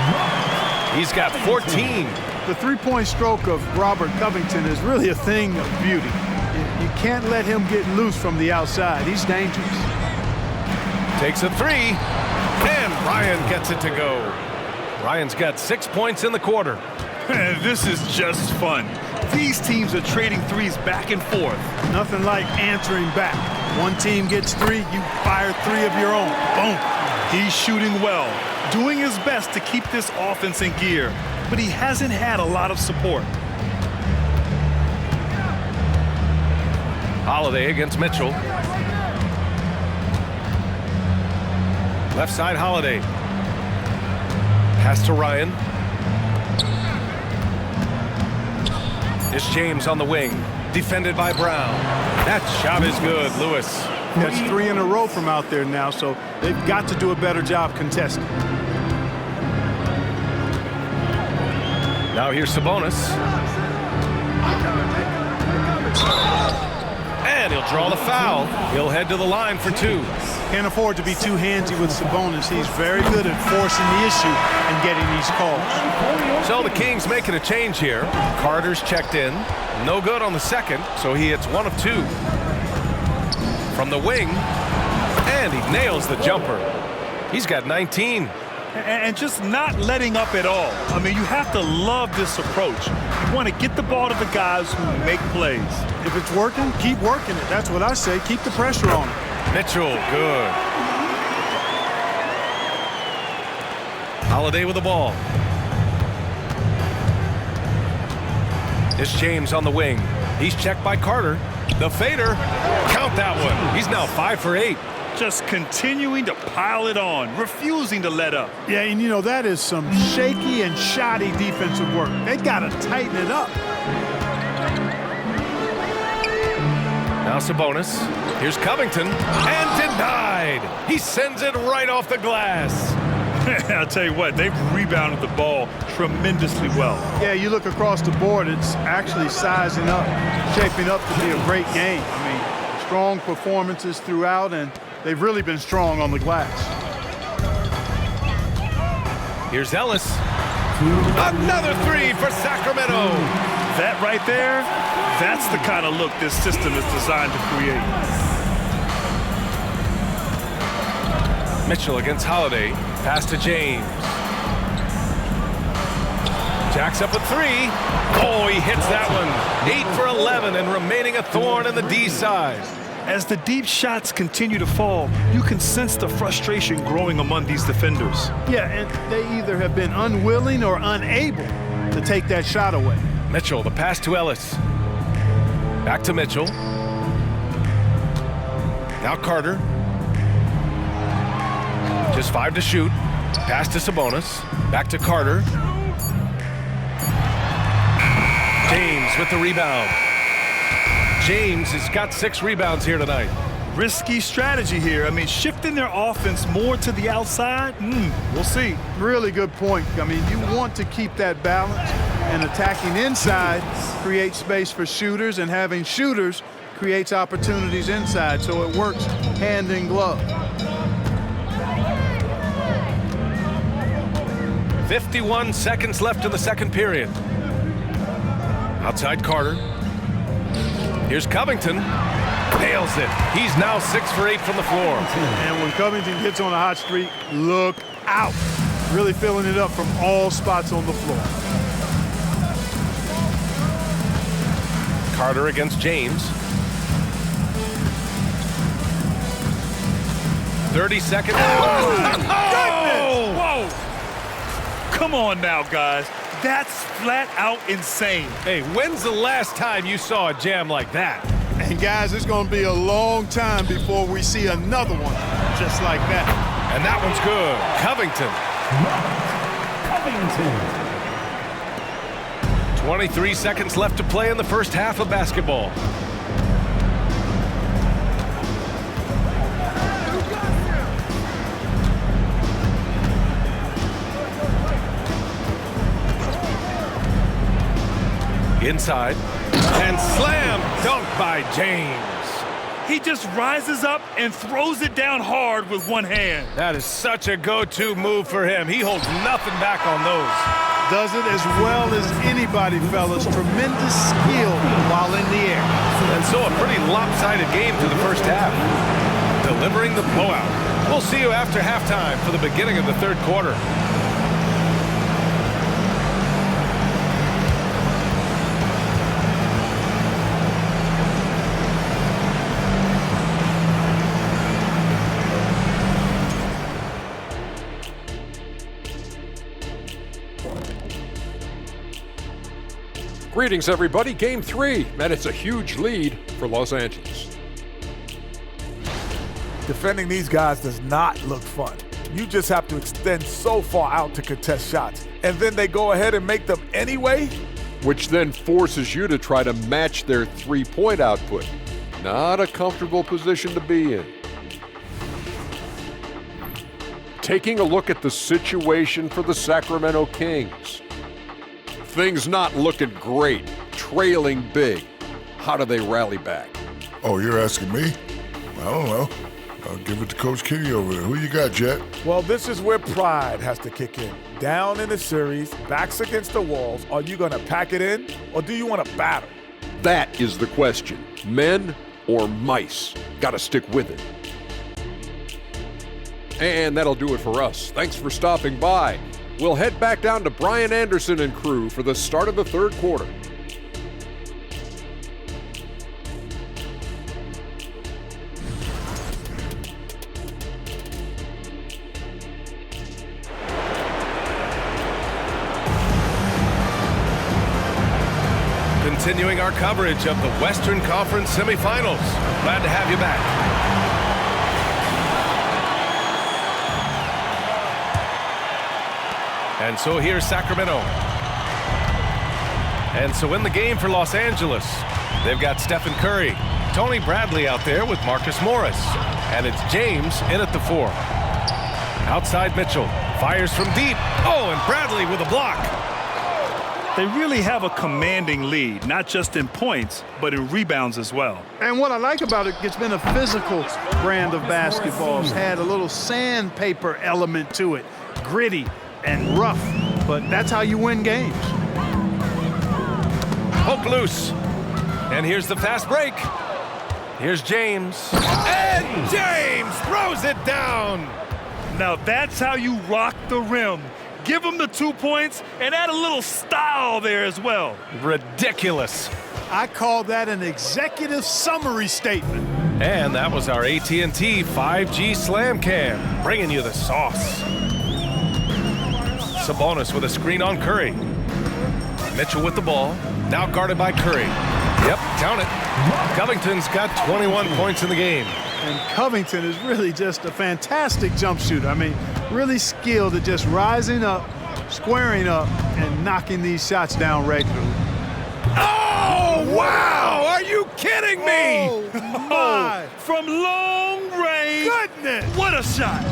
He's got 14. The three-point stroke of Robert Covington is really a thing of beauty. You can't let him get loose from the outside. He's dangerous. Takes a 3. And Ryan gets it to go. Ryan's got 6 points in the quarter. This is just fun. These teams are trading threes back and forth. Nothing like answering back. One team gets 3, you fire 3 of your own. Boom. He's shooting well, doing his best to keep this offense in gear. but he hasn't had a lot of support. Holiday against Mitchell. Left side, Holiday. Pass to Ryan. It's James on the wing. Defended by Brown. That shot is good, Lewis. That's 3 in a row from out there now, so they've got to do a better job contesting. Now here's Sabonis. And he'll draw the foul. He'll head to the line for 2. Can't afford to be too handsy with Sabonis. He's very good at forcing the issue and getting these calls. So the Kings making a change here. Carter's checked in. No good on the second, so he hits 1 of 2. From the wing, and he nails the jumper. He's got 19. And just not letting up at all. I mean, you have to love this approach. You want to get the ball to the guys who make plays. If it's working, keep working it. That's what I say. Keep the pressure on him. Mitchell, good. Holiday with the ball. It's James on the wing. He's checked by Carter. The fader. Count that one. He's now 5 for 8. Just continuing to pile it on, refusing to let up. Yeah, and you know, that is some shaky and shoddy defensive work. They got to tighten it up. Now Sabonis. Here's Covington. And denied. He sends it right off the glass. I'll tell you what, they've rebounded the ball tremendously well. Yeah, you look across the board, it's actually sizing up, shaping up to be a great game. I mean, strong performances throughout, and they've really been strong on the glass. Here's Ellis. Another 3 for Sacramento. That right there, that's the kind of look this system is designed to create. Mitchell against Holiday. Pass to James. Jacks up a 3. Oh, he hits that one. 8 for 11 and remaining a thorn in the D side. As the deep shots continue to fall, you can sense the frustration growing among these defenders. Yeah, and they either have been unwilling or unable to take that shot away. Mitchell, the pass to Ellis. Back to Mitchell. Now Carter. Just 5 to shoot. Pass to Sabonis. Back to Carter. James with the rebound. James has got 6 rebounds here tonight. Risky strategy here. I mean, shifting their offense more to the outside, we'll see. Really good point. I mean, you want to keep that balance, and attacking inside creates space for shooters, and having shooters creates opportunities inside, so it works hand in glove. 51 seconds left in the second period. Outside Carter. Here's Covington. Nails it. He's now 6 for 8 from the floor. And when Covington gets on a hot streak, look out. Really filling it up from all spots on the floor. Carter against James. 30 seconds. Oh! Whoa! Come on now, guys. That's flat out insane. Hey, when's the last time you saw a jam like that? And guys, it's going to be a long time before we see another one just like that. And that one's good. Covington. Covington. 23 seconds left to play in the first half of basketball. Inside, and slam dunk by James. He just rises up and throws it down hard with one hand. That is such a go-to move for him. He holds nothing back on those. Does it as well as anybody, fellas. Tremendous skill while in the air. And so a pretty lopsided game to the first half. Delivering the blowout. We'll see you after halftime for the beginning of the third quarter. Greetings, everybody. Game 3, and it's a huge lead for Los Angeles. Defending these guys does not look fun. You just have to extend so far out to contest shots, and then they go ahead and make them anyway? Which then forces you to try to match their three-point output. Not a comfortable position to be in. Taking a look at the situation for the Sacramento Kings. Things not looking great, trailing big. How do they rally back? Oh, you're asking me? I don't know. I'll give it to Coach Kenny over there. Who you got, Jet? Well, this is where pride has to kick in. Down in the series, backs against the walls, are you going to pack it in, or do you want to battle? That is the question. Men or mice? Got to stick with it. And that'll do it for us. Thanks for stopping by. We'll head back down to Brian Anderson and crew for the start of the third quarter. Continuing our coverage of the Western Conference semifinals. Glad to have you back. And so here's Sacramento. And so in the game for Los Angeles, they've got Stephen Curry, Tony Bradley out there with Marcus Morris. And it's James in at the 4. Outside Mitchell, fires from deep. Oh, and Bradley with a block. They really have a commanding lead, not just in points, but in rebounds as well. And what I like about it, it's been a physical brand of basketball. It's had a little sandpaper element to it, gritty and rough, but that's how you win games. Poke loose. And here's the fast break. Here's James. And James throws it down. Now that's how you rock the rim. Give them the 2 points and add a little style there as well. Ridiculous. I call that an executive summary statement. And that was our AT&T 5G Slam Cam, bringing you the sauce. Sabonis with a screen on Curry. Mitchell with the ball, now guarded by Curry. Yep, count it. Covington's got 21 points in the game. And Covington is really just a fantastic jump shooter. I mean, really skilled at just rising up, squaring up, and knocking these shots down regularly. Oh, wow! Are you kidding me? Oh, my. From long range. Goodness. What a shot.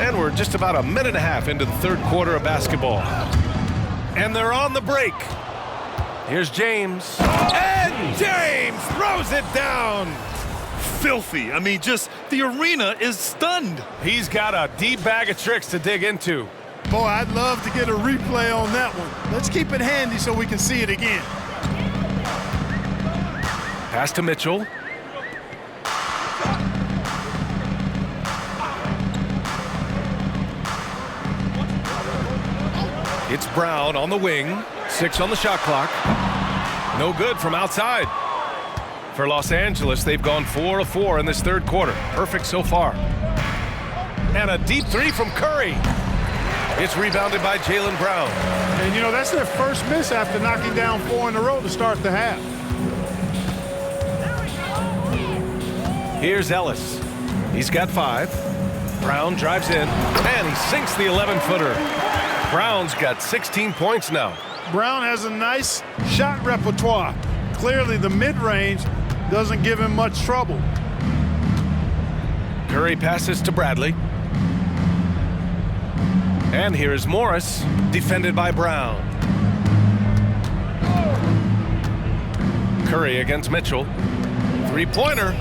And we're just about a minute and a half into the third quarter of basketball. And they're on the break. Here's James. And James throws it down. Filthy. I mean, just the arena is stunned. He's got a deep bag of tricks to dig into. Boy, I'd love to get a replay on that one. Let's keep it handy so we can see it again. Pass to Mitchell. It's Brown on the wing. 6 on the shot clock. No good from outside. For Los Angeles, they've gone 4 of 4 in this third quarter. Perfect so far. And a deep 3 from Curry. It's rebounded by Jaylen Brown. And, you know, that's their first miss after knocking down 4 in a row to start the half. Here's Ellis. He's got 5. Brown drives in, and he sinks the 11-footer. Brown's got 16 points now. Brown has a nice shot repertoire. Clearly, the mid-range doesn't give him much trouble. Curry passes to Bradley. And here is Morris, defended by Brown. Curry against Mitchell. Three-pointer.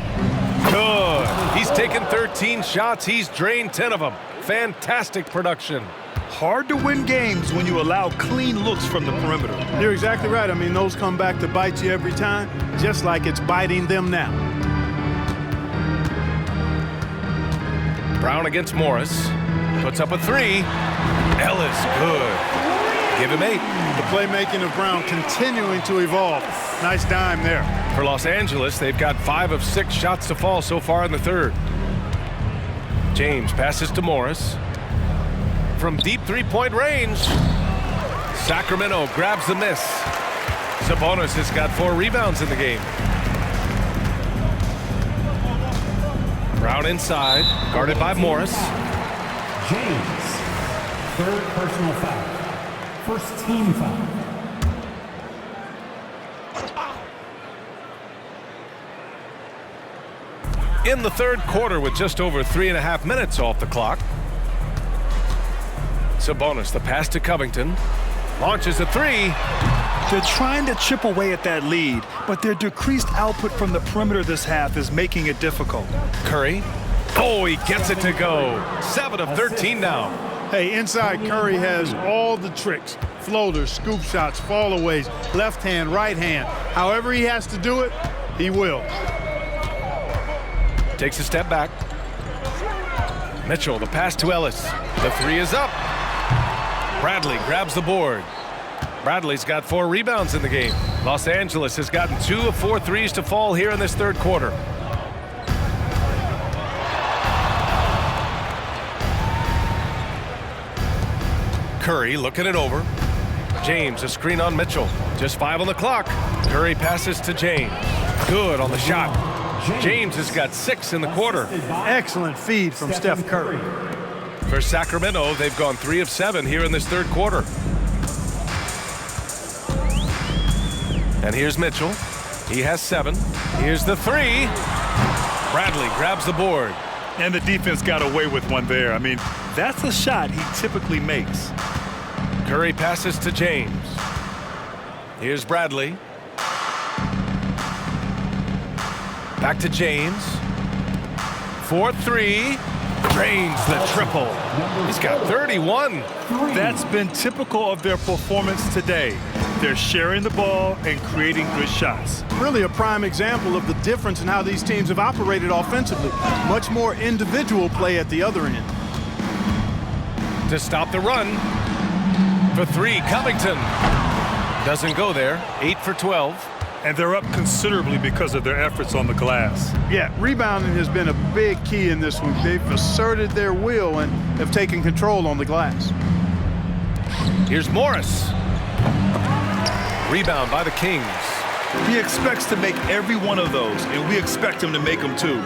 Good. He's taken 13 shots. He's drained 10 of them. Fantastic production. Hard to win games when you allow clean looks from the perimeter. You're exactly right. I mean, those come back to bite you every time, just like it's biting them now. Brown against Morris. Puts up a 3. Ellis, good. Give him 8. The playmaking of Brown continuing to evolve. Nice dime there. For Los Angeles, they've got 5 of 6 shots to fall so far in the third. James passes to Morris. from deep three-point range. Sacramento grabs the miss. Sabonis has got 4 rebounds in the game. Brown inside, guarded by Morris. James, third personal foul. First team foul. In the third quarter with just over 3.5 minutes off the clock. Sabonis, the pass to Covington. Launches a 3. They're trying to chip away at that lead, but their decreased output from the perimeter this half is making it difficult. Curry. Oh, he gets it to go. 7 of 13 now. Hey, inside Curry has all the tricks. Floaters, scoop shots, fallaways, left hand, right hand. However he has to do it, he will. Takes a step back. Mitchell, the pass to Ellis. The 3 is up. Bradley grabs the board. Bradley's got 4 rebounds in the game. Los Angeles has gotten 2 of 4 threes to fall here in this third quarter. Curry looking it over. James, a screen on Mitchell. Just 5 on the clock. Curry passes to James. Good on the shot. James has got 6 in the quarter. Excellent feed from Steph Curry. For Sacramento, they've gone 3 of 7 here in this third quarter. And here's Mitchell. He has 7. Here's the 3. Bradley grabs the board. And the defense got away with one there. I mean, that's a shot he typically makes. Curry passes to James. Here's Bradley. Back to James. 4-3. Drains the triple. He's got 31. That's been typical of their performance today. They're sharing the ball and creating good shots. Really a prime example of the difference in how these teams have operated offensively. Much more individual play at the other end. To stop the run. For 3, Covington. Doesn't go there. 8 for 12. And they're up considerably because of their efforts on the glass. Yeah, rebounding has been a big key in this one. They've asserted their will and have taken control on the glass. Here's Morris. Rebound by the Kings. He expects to make every one of those, and we expect him to make them too.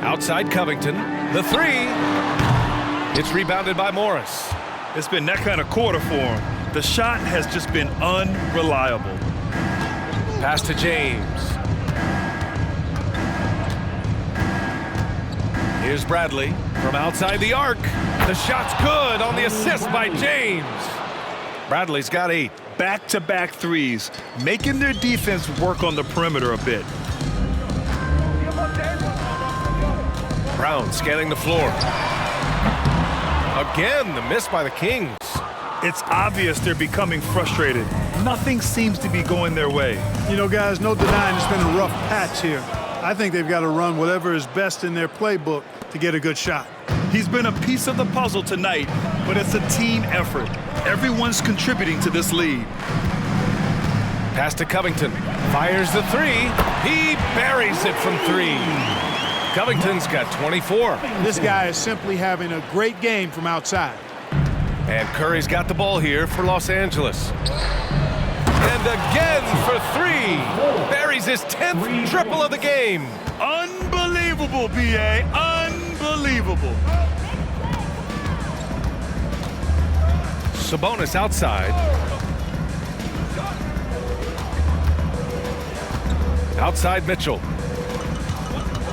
Outside Covington. The 3. It's rebounded by Morris. It's been that kind of quarter for him. The shot has just been unreliable. Pass to James. Here's Bradley from outside the arc. The shot's good on the assist by James. Bradley's got 8. Back-to-back threes, making their defense work on the perimeter a bit. Brown scanning the floor. Again, the miss by the Kings. It's obvious they're becoming frustrated. Nothing seems to be going their way. You know, guys, no denying it's been a rough patch here. I think they've got to run whatever is best in their playbook to get a good shot. He's been a piece of the puzzle tonight, but it's a team effort. Everyone's contributing to this lead. Pass to Covington. Fires the 3. He buries it from 3. Covington's got 24. This guy is simply having a great game from outside. And Curry's got the ball here for Los Angeles. And again for 3. Buries his 10th triple of the game. Unbelievable, B.A. Unbelievable. Sabonis outside. Outside Mitchell.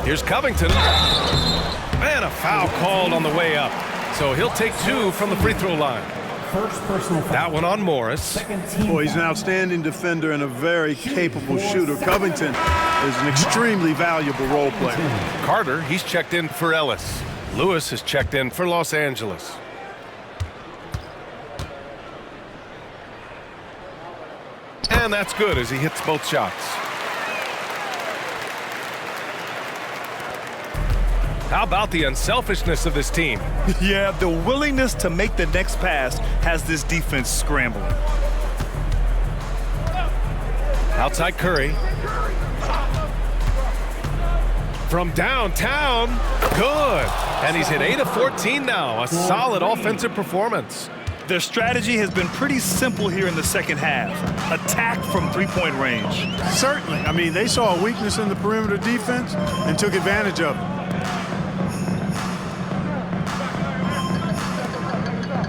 Here's Covington. And a foul called on the way up. So he'll take 2 from the free throw line. First personal foul. That one on Morris. Boy, he's an outstanding defender and a very capable shooter. Covington is an extremely valuable role player. Carter, he's checked in for Ellis. Lewis is checked in for Los Angeles. And that's good as he hits both shots. How about the unselfishness of this team? Yeah, the willingness to make the next pass has this defense scrambling. Outside Curry. From downtown, good. And he's hit 8 of 14 now, a solid offensive performance. Their strategy has been pretty simple here in the second half. Attack from three-point range. Certainly. I mean, they saw a weakness in the perimeter defense and took advantage of it.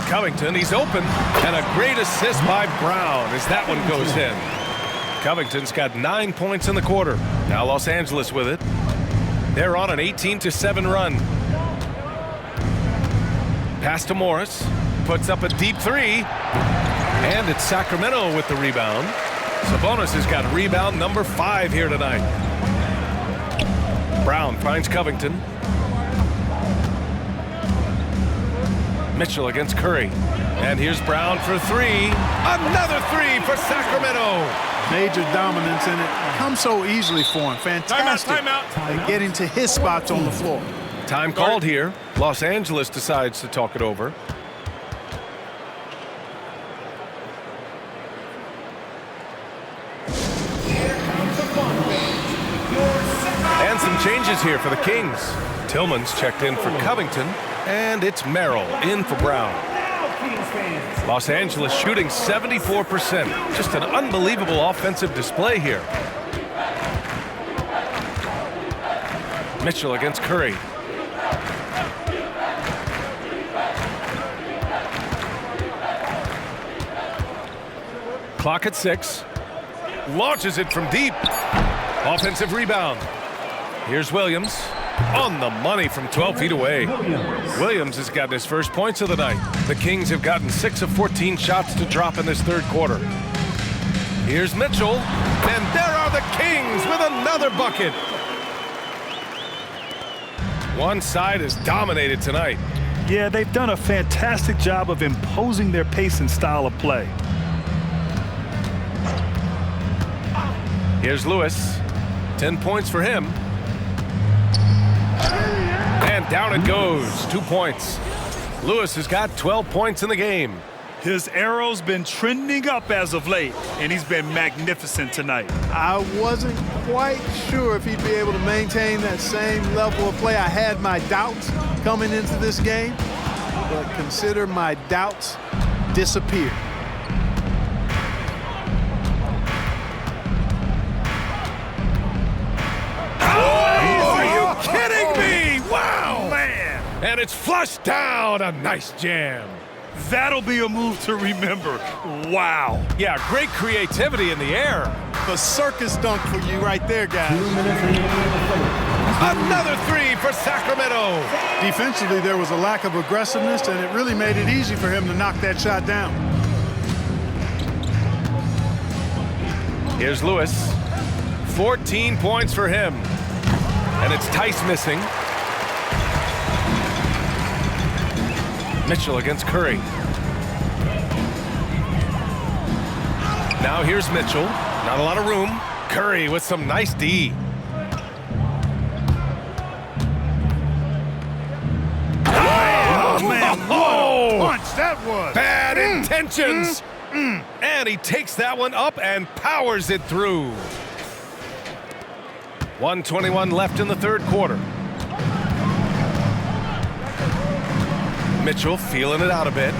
Covington, he's open, and a great assist by Brown as that one goes in. Covington's got 9 points in the quarter. Now Los Angeles with it. They're on an 18-7 run. Pass to Morris. Puts up a deep three. And it's Sacramento with the rebound. Sabonis has got rebound number 5 here tonight. Brown finds Covington. Mitchell against Curry. And here's Brown for 3. Another 3 for Sacramento. Major dominance, and it comes so easily for him. Fantastic at getting to his spots on the floor. Time called here. Los Angeles decides to talk it over. And some changes here for the Kings. Tillman's checked in for Covington, and it's Merrill in for Brown. Los Angeles shooting 74%. Just an unbelievable offensive display here. Mitchell against Curry. Clock at 6. Launches it from deep. Offensive rebound. Here's Williams. On the money from 12 feet away. Williams has gotten his first points of the night. The Kings have gotten 6 of 14 shots to drop in this third quarter. Here's Mitchell. And there are the Kings with another bucket. One side is dominated tonight. Yeah, they've done a fantastic job of imposing their pace and style of play. Here's Lewis. 10 points for him. And down it goes. 2 points. Lewis has got 12 points in the game. His arrow's been trending up as of late, and he's been magnificent tonight. I wasn't quite sure if he'd be able to maintain that same level of play. I had my doubts coming into this game, but consider my doubts disappeared. Kidding me? Wow, man. And it's flushed down. A nice jam. That'll be a move to remember. Wow. Yeah, great creativity in the air. The circus dunk for you right there, guys. Another 3 for Sacramento. Defensively, there was a lack of aggressiveness, and it really made it easy for him to knock that shot down. Here's Lewis. 14 points for him. And it's Tice missing. Mitchell against Curry. Now here's Mitchell. Not a lot of room. Curry with some nice D. Oh, man, what a punch that was. Bad intentions. And he takes that one up and powers it through. 1:21 left in the third quarter. Mitchell feeling it out a bit.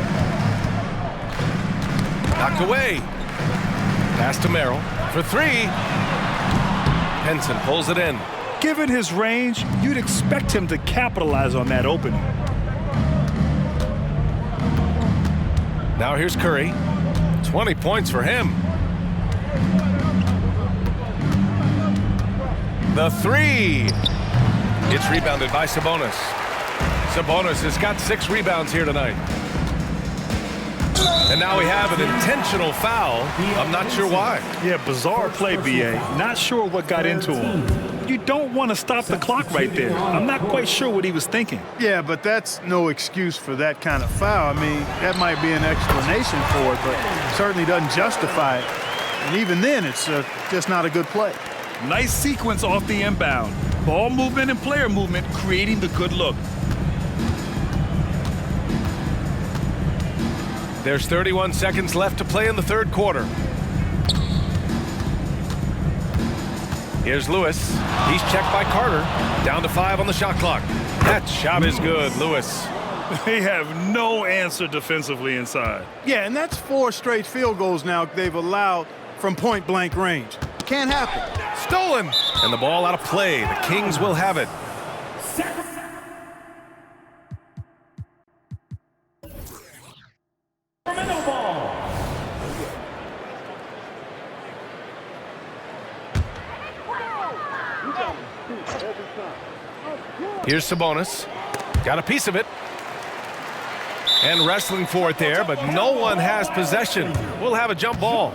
Knocked away. Pass to Merrill for 3. Henson pulls it in. Given his range, you'd expect him to capitalize on that opening. Now here's Curry. 20 points for him. The 3. It's rebounded by Sabonis. Sabonis has got 6 rebounds here tonight. And now we have an intentional foul. I'm not sure why. Yeah, bizarre play, B.A. Not sure what got into him. You don't want to stop the clock right there. I'm not quite sure what he was thinking. Yeah, but that's no excuse for that kind of foul. I mean, that might be an explanation for it, but certainly doesn't justify it. And even then, it's just not a good play. Nice sequence off the inbound. Ball movement and player movement creating the good look. There's 31 seconds left to play in the third quarter. Here's Lewis. He's checked by Carter. Down to 5 on the shot clock. That shot is good, Lewis. They have no answer defensively inside. Yeah, and that's 4 straight field goals now they've allowed from point-blank range. Can't happen. Stolen! And the ball out of play. The Kings will have it. Sacramento ball. Here's Sabonis. Got a piece of it. And wrestling for it there, but no one has possession. We'll have a jump ball.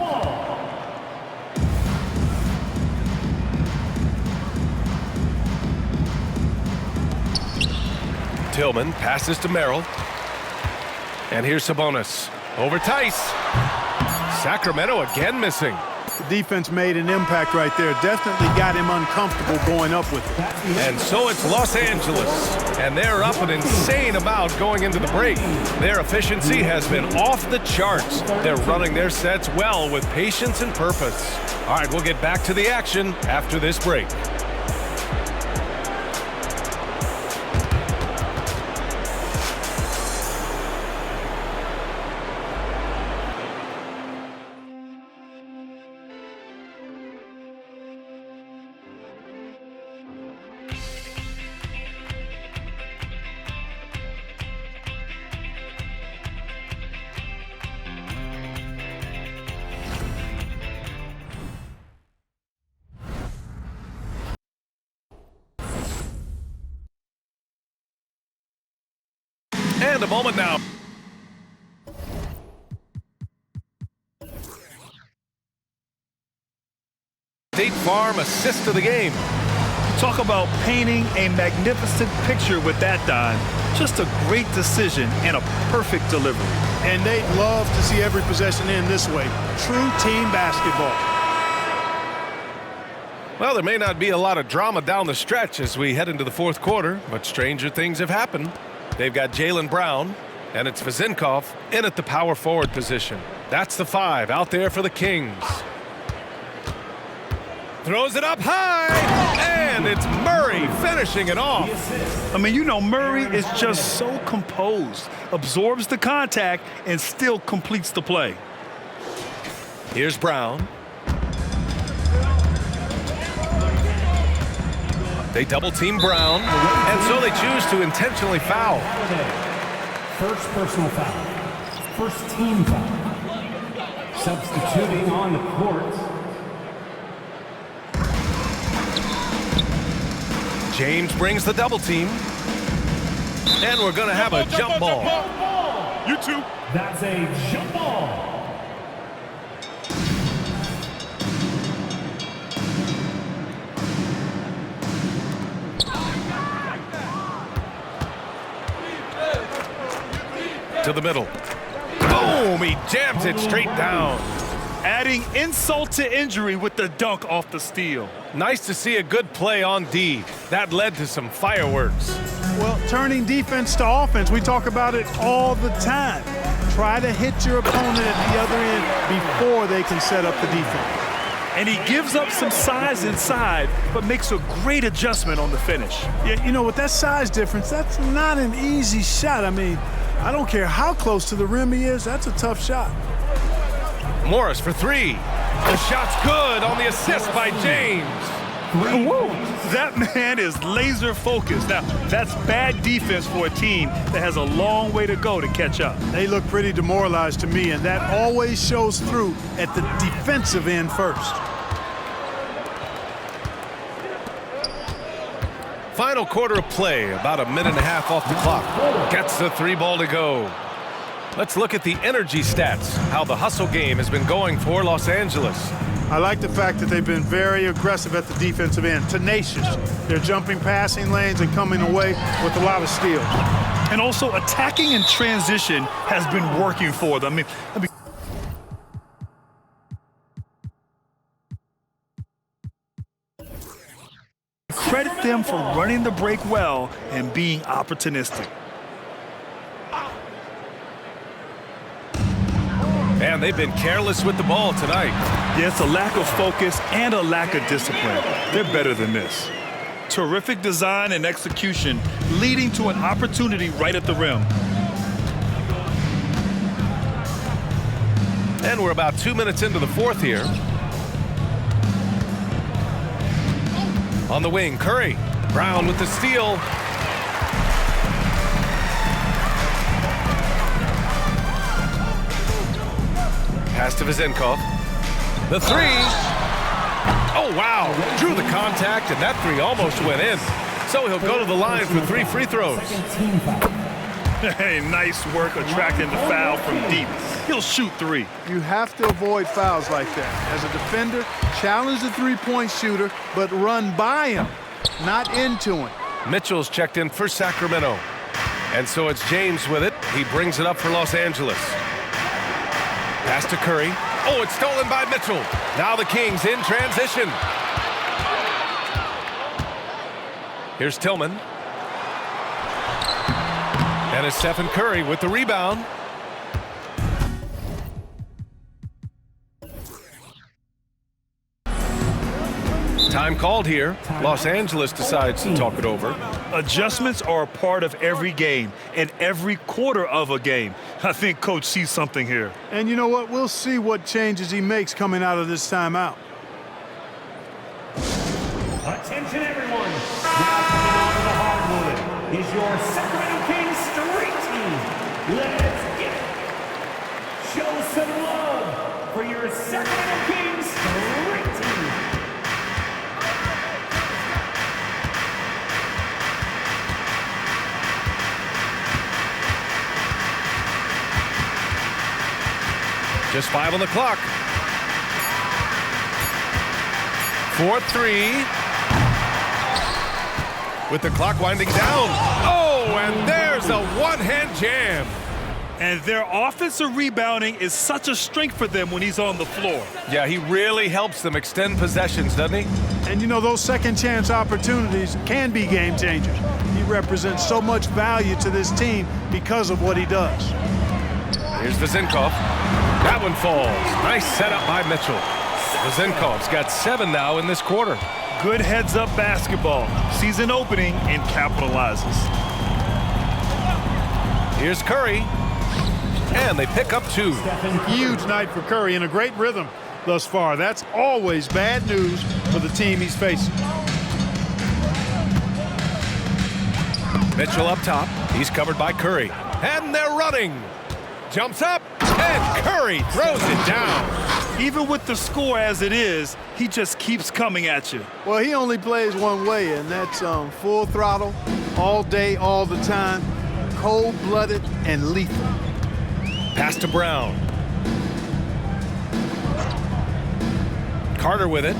Tillman passes to Merrill. And here's Sabonis. Over Tice. Sacramento again missing. The defense made an impact right there. Definitely got him uncomfortable going up with it. And so it's Los Angeles. And they're up an insane amount going into the break. Their efficiency has been off the charts. They're running their sets well with patience and purpose. All right, we'll get back to the action after this break. And a moment now. State Farm assist of the game. Talk about painting a magnificent picture with that dime. Just a great decision and a perfect delivery. And they'd love to see every possession end this way. True team basketball. Well, there may not be a lot of drama down the stretch as we head into the fourth quarter, but stranger things have happened. They've got Jaylen Brown, and it's Vezinkov in at the power forward position. That's the 5 out there for the Kings. Throws it up high, and it's Murray finishing it off. I mean, you know, Murray is just so composed, absorbs the contact, and still completes the play. Here's Brown. They double-team Brown, and so they choose to intentionally foul. First personal foul. First team foul. Substituting on the court. James brings the double-team. And we're going to have a jump ball. You too. That's a jump ball. To the middle. Boom! He jams it straight down. Adding insult to injury with the dunk off the steal. Nice to see a good play on D. That led to some fireworks. Well, turning defense to offense, we talk about it all the time. Try to hit your opponent at the other end before they can set up the defense. And he gives up some size inside, but makes a great adjustment on the finish. Yeah, you know, with that size difference, that's not an easy shot. I mean, I don't care how close to the rim he is, that's a tough shot. Morris for 3. The shot's good on the assist by James. Whoa. That man is laser focused. Now, that's bad defense for a team that has a long way to go to catch up. They look pretty demoralized to me, and that always shows through at the defensive end first. Final quarter of play, about a minute and a half off the clock. Gets the 3 ball to go. Let's look at the energy stats, how the hustle game has been going for Los Angeles. I like the fact that they've been very aggressive at the defensive end, tenacious. They're jumping passing lanes and coming away with a lot of steals. And also attacking in transition has been working for them. I mean credit them for running the break well and being opportunistic. And Man, they've been careless with the ball tonight. Yeah, it's a lack of focus and a lack of discipline. They're better than this. Terrific design and execution, leading to an opportunity right at the rim. And we're about 2 minutes into the fourth here. On the wing, Curry. Brown with the steal. Pass to Vezenkov. The three. Oh, wow. Drew the contact, and that three almost went in. So he'll go to the line for 3 free throws. Hey, nice work attracting the foul from deep. He'll shoot 3. You have to avoid fouls like that. As a defender, challenge the three-point shooter, but run by him, not into him. Mitchell's checked in for Sacramento. And so it's James with it. He brings it up for Los Angeles. Pass to Curry. Oh, it's stolen by Mitchell. Now the Kings in transition. Here's Tillman. And it's Stephen Curry with the rebound. Time called here. Los Angeles decides to talk it over. Adjustments are a part of every game and every quarter of a game. I think Coach sees something here. And you know what? We'll see what changes he makes coming out of this timeout. Attention, everyone. Now coming onto the hardwood is your Sacramento Kings street team. Let's get it. Show some love for your Sacramento Kings street team. Just 5 on the clock. 4-3. With the clock winding down. Oh, and there's a one-hand jam. And their offensive rebounding is such a strength for them when he's on the floor. Yeah, he really helps them extend possessions, doesn't he? And you know, those second chance opportunities can be game changers. He represents so much value to this team because of what he does. Here's Vezenkov. That one falls. Nice setup by Mitchell. Vezenkov's got 7 now in this quarter. Good heads-up basketball. Sees an opening and capitalizes. Here's Curry. And they pick up 2. Huge night for Curry and a great rhythm thus far. That's always bad news for the team he's facing. Mitchell up top. He's covered by Curry. And they're running. Jumps up, and Curry throws it down. Even with the score as it is, he just keeps coming at you. Well, he only plays one way, and that's full throttle, all day, all the time, cold-blooded and lethal. Pass to Brown. Carter with it.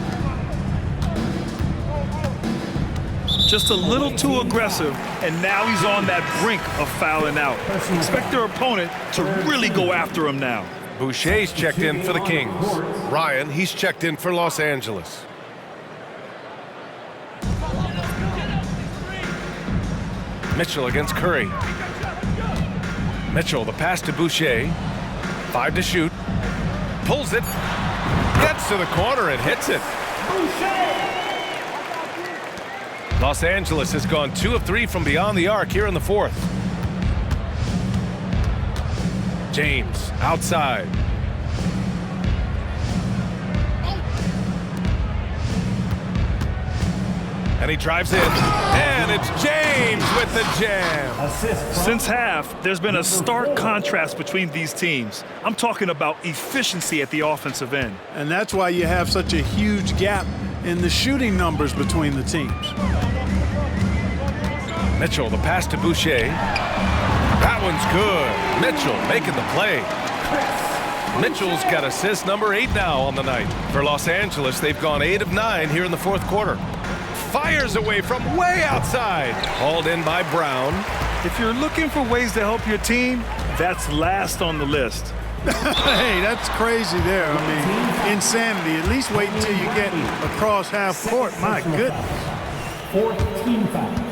Just a little too aggressive, and now he's on that brink of fouling out. Expect their opponent to really go after him now. Boucher's checked in for the Kings. Ryan, he's checked in for Los Angeles. Mitchell against Curry. Mitchell, the pass to Boucher. 5 to shoot. Pulls it. Gets to the corner and hits it. Los Angeles has gone 2 of 3 from beyond the arc here in the fourth. James outside. And he drives in. And it's James with the jam. Since half, there's been a stark contrast between these teams. I'm talking about efficiency at the offensive end. And that's why you have such a huge gap in the shooting numbers between the teams. Mitchell, the pass to Boucher. That one's good. Mitchell making the play. Mitchell's got assist number 8 now on the night. For Los Angeles, they've gone 8 of 9 here in the fourth quarter. Fires away from way outside. Hauled in by Brown. If you're looking for ways to help your team, that's last on the list. Hey, that's crazy there. I mean, insanity. At least wait until you get across half court. My goodness. 4th team foul.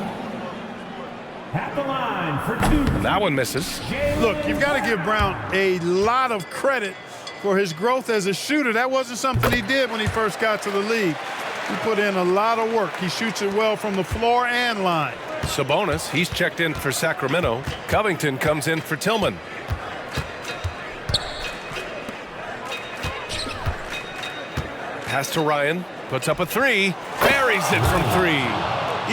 At the line for 2. And that one misses. Look, you've got to give Brown a lot of credit For his growth as a shooter, that wasn't something he did when he first got to the league. He put in a lot of work. He shoots it well from the floor and line. Sabonis, he's checked in for Sacramento. Covington comes in for Tillman. Pass to Ryan, puts up a three, buries it from three.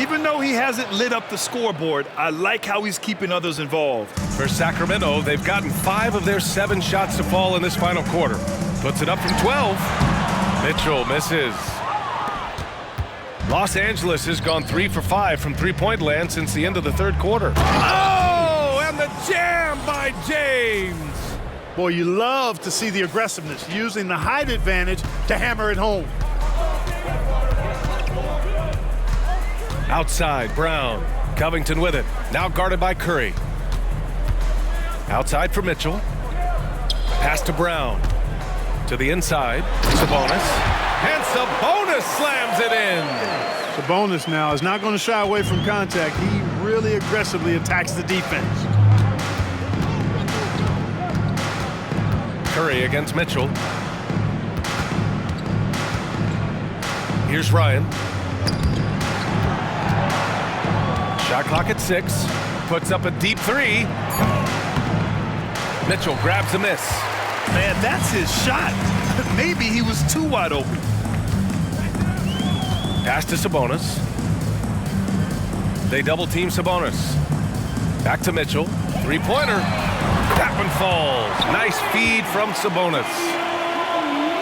Even though he hasn't lit up the scoreboard, I like how he's keeping others involved. For Sacramento, they've gotten 5 of their 7 shots to fall in this final quarter. Puts it up from 12. Mitchell misses. Los Angeles has gone 3 for 5 from three-point land since the end of the third quarter. Oh, and the jam by James. Boy, you love to see the aggressiveness, using the height advantage to hammer it home. Outside, Brown. Covington with it. Now guarded by Curry. Outside for Mitchell. Pass to Brown. To the inside. Sabonis. And Sabonis slams it in. Sabonis now is not going to shy away from contact. He really aggressively attacks the defense. Curry against Mitchell. Here's Ryan. Shot clock at 6. Puts up a deep 3. Mitchell grabs a miss. Man, that's his shot. Maybe he was too wide open. Pass to Sabonis. They double team Sabonis. Back to Mitchell. Three-pointer. That one falls. Nice feed from Sabonis.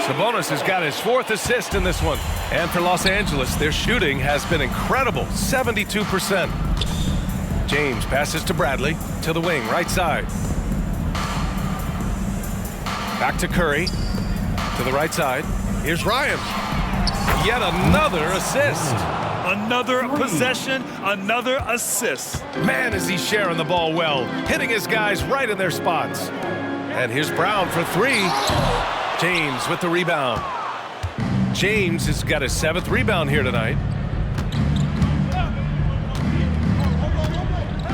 Sabonis has got his 4th assist in this one. And for Los Angeles, their shooting has been incredible, 72%. James passes to Bradley, to the wing, right side. Back to Curry, to the right side. Here's Ryan. Yet another assist. Another possession, another assist. Man, is he sharing the ball well, hitting his guys right in their spots. And here's Brown for 3. James with the rebound. James has got his 7th rebound here tonight.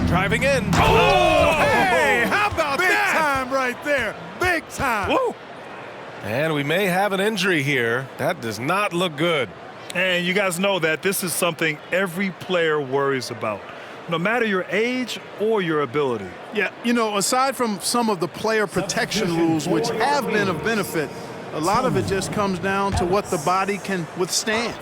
Driving in. Oh, hey, how about Big that? time right there. Big time. Woo. And we may have an injury here. That does not look good. And you guys know that this is something every player worries about, no matter your age or your ability. Yeah, you know, aside from some of the player protection rules, which have been of benefit, a lot of it just comes down to what the body can withstand.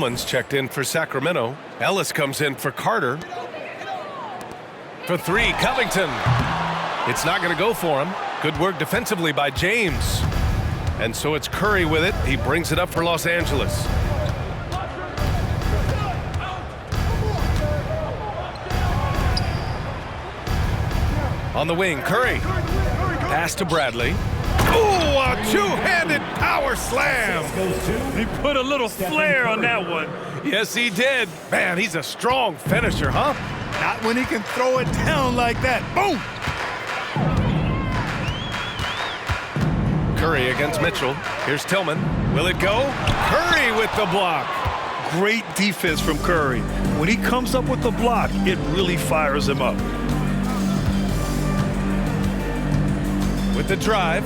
Tillman's checked in for Sacramento. Ellis comes in for Carter. For three, Covington. It's not going to go for him. Good work defensively by James. And so it's Curry with it. He brings it up for Los Angeles. On the wing, Curry. Pass to Bradley. Ooh, a two-handed power slam. He put a little flair on that one. Yes, he did. Man, he's a strong finisher, huh? Not when he can throw it down like that. Boom! Curry against Mitchell. Here's Tillman. Will it go? Curry with the block. Great defense from Curry. When he comes up with the block, it really fires him up. With the drive.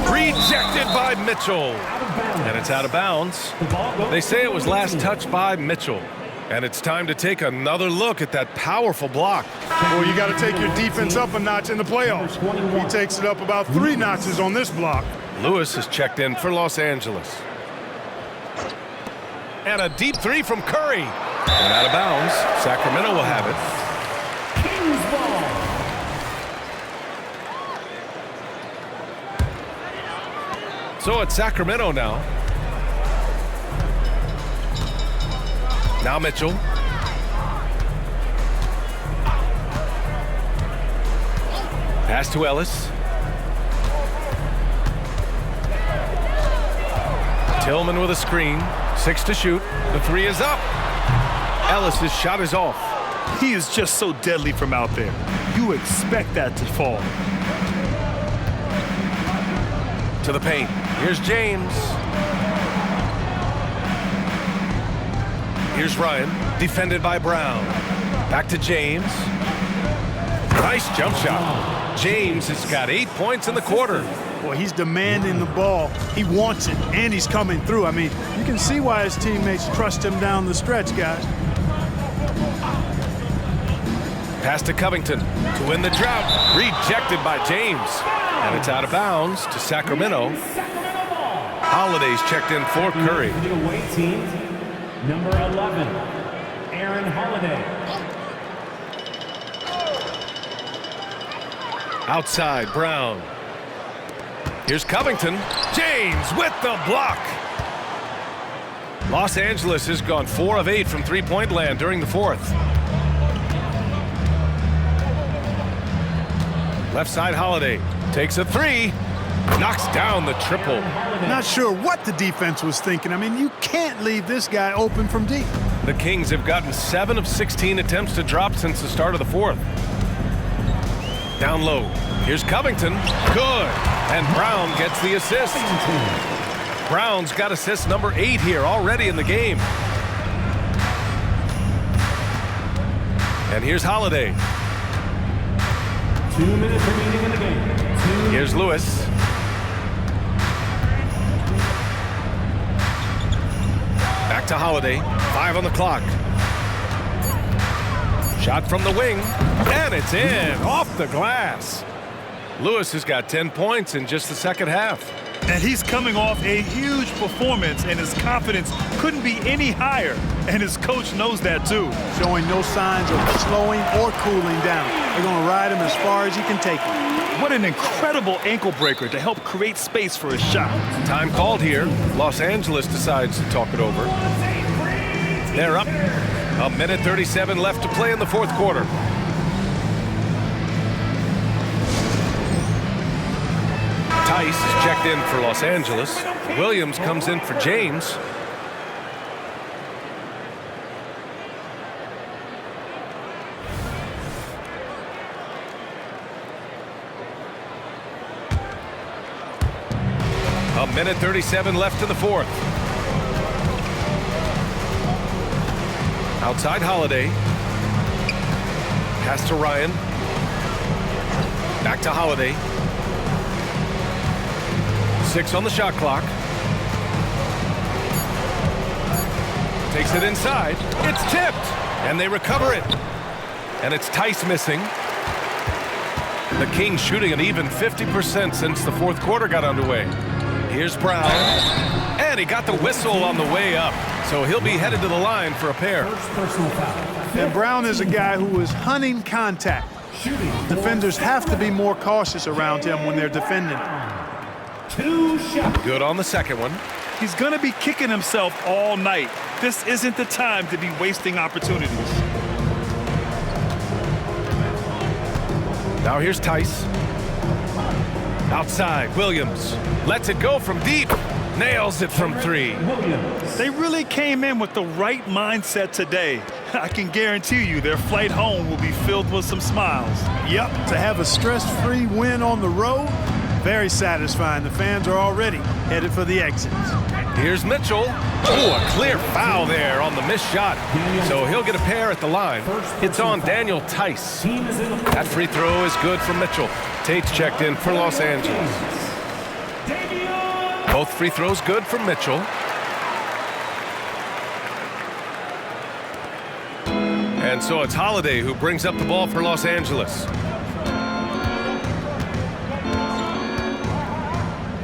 Rejected by Mitchell. And it's out of bounds. They say it was last touched by Mitchell. And it's time to take another look at that powerful block. Well, you got to take your defense up a notch in the playoffs. He takes it up about 3 notches on this block. Lewis is checked in for Los Angeles. And a deep three from Curry. And out of bounds. Sacramento will have it. Kings ball. So it's Sacramento now. Now Mitchell. Pass to Ellis. Tillman with a screen. 6 to shoot. The three is up. Ellis's shot is off. He is just so deadly from out there. You expect that to fall. To the paint. Here's James. Here's Ryan, defended by Brown. Back to James. Nice jump shot. James has got 8 points in the quarter. Well, he's demanding the ball. He wants it, and he's coming through. I mean, you can see why his teammates trust him down the stretch, guys. Pass to Covington to win the drought. Rejected by James. And it's out of bounds to Sacramento. Holiday's checked in for Curry. The away team, number 11, Aaron Holiday. Outside, Brown. Here's Covington. James with the block. Los Angeles has gone 4 of 8 from three-point land during the fourth. Left side, Holiday takes a three. Knocks down the triple. Not sure what the defense was thinking. I mean, you can't leave this guy open from deep. The Kings have gotten 7 of 16 attempts to drop since the start of the fourth. Down low. Here's Covington. Good. And Brown gets the assist. Brown's got assist number 8 here already in the game. And here's Holiday. 2 minutes remaining in the game. Here's Lewis. Back to Holiday. 5 on the clock. Shot from the wing. And it's in. Off the glass. Lewis has got 10 points in just the second half. And he's coming off a huge performance, and his confidence couldn't be any higher. And his coach knows that, too. Showing no signs of slowing or cooling down. They're going to ride him as far as he can take him. What an incredible ankle breaker to help create space for his shot. Time called here. Los Angeles decides to talk it over. They're up. 1:37 left to play in the fourth quarter. Tice is checked in for Los Angeles. Williams comes in for James. A 1:37 left in the fourth. Outside Holiday. Pass to Ryan. Back to Holiday. 6 on the shot clock. Takes it inside. It's tipped. And they recover it. And it's Tice missing. The Kings shooting an even 50% since the fourth quarter got underway. Here's Brown. And he got the whistle on the way up. So he'll be headed to the line for a pair. And Brown is a guy who is hunting contact. Defenders have to be more cautious around him when they're defending. Good on the second one. He's going to be kicking himself all night. This isn't the time to be wasting opportunities. Now here's Tice. Outside, Williams. Lets it go from deep. Nails it from 3. They really came in with the right mindset today. I can guarantee you their flight home will be filled with some smiles. Yep, to have a stress-free win on the road, very satisfying. The fans are already headed for the exits. Here's Mitchell. Oh, a clear foul there on the missed shot. So he'll get a pair at the line. It's on Daniel Tice. That free throw is good for Mitchell. Tate's checked in for Los Angeles. Both free throws good for Mitchell. And so it's Holiday who brings up the ball for Los Angeles.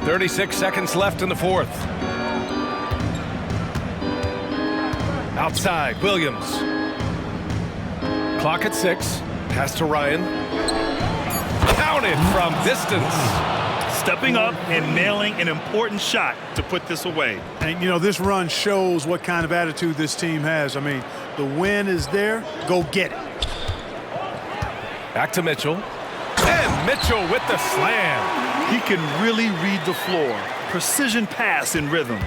36 seconds left in the fourth. Outside, Williams. Clock at 6. Pass to Ryan. Counted from distance. Stepping up and nailing an important shot to put this away. And, you know, this run shows what kind of attitude this team has. I mean, the win is there. Go get it. Back to Mitchell. And Mitchell with the slam. He can really read the floor. Precision pass in rhythm.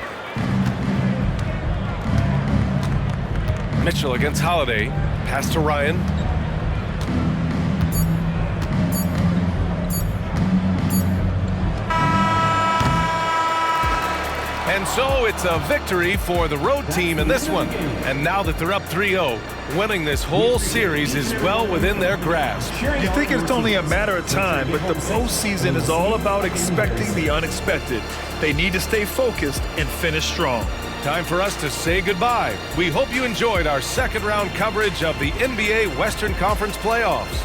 Mitchell against Holiday. Pass to Ryan. And so it's a victory for the road team in this one. And now that they're up 3-0, winning this whole series is well within their grasp. You think it's only a matter of time, but the postseason is all about expecting the unexpected. They need to stay focused and finish strong. Time for us to say goodbye. We hope you enjoyed our second round coverage of the NBA Western Conference playoffs.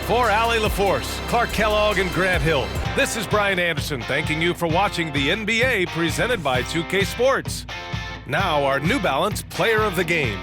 For Allie LaForce, Clark Kellogg, and Grant Hill, this is Brian Anderson thanking you for watching the NBA presented by 2K Sports. Now our New Balance Player of the Game.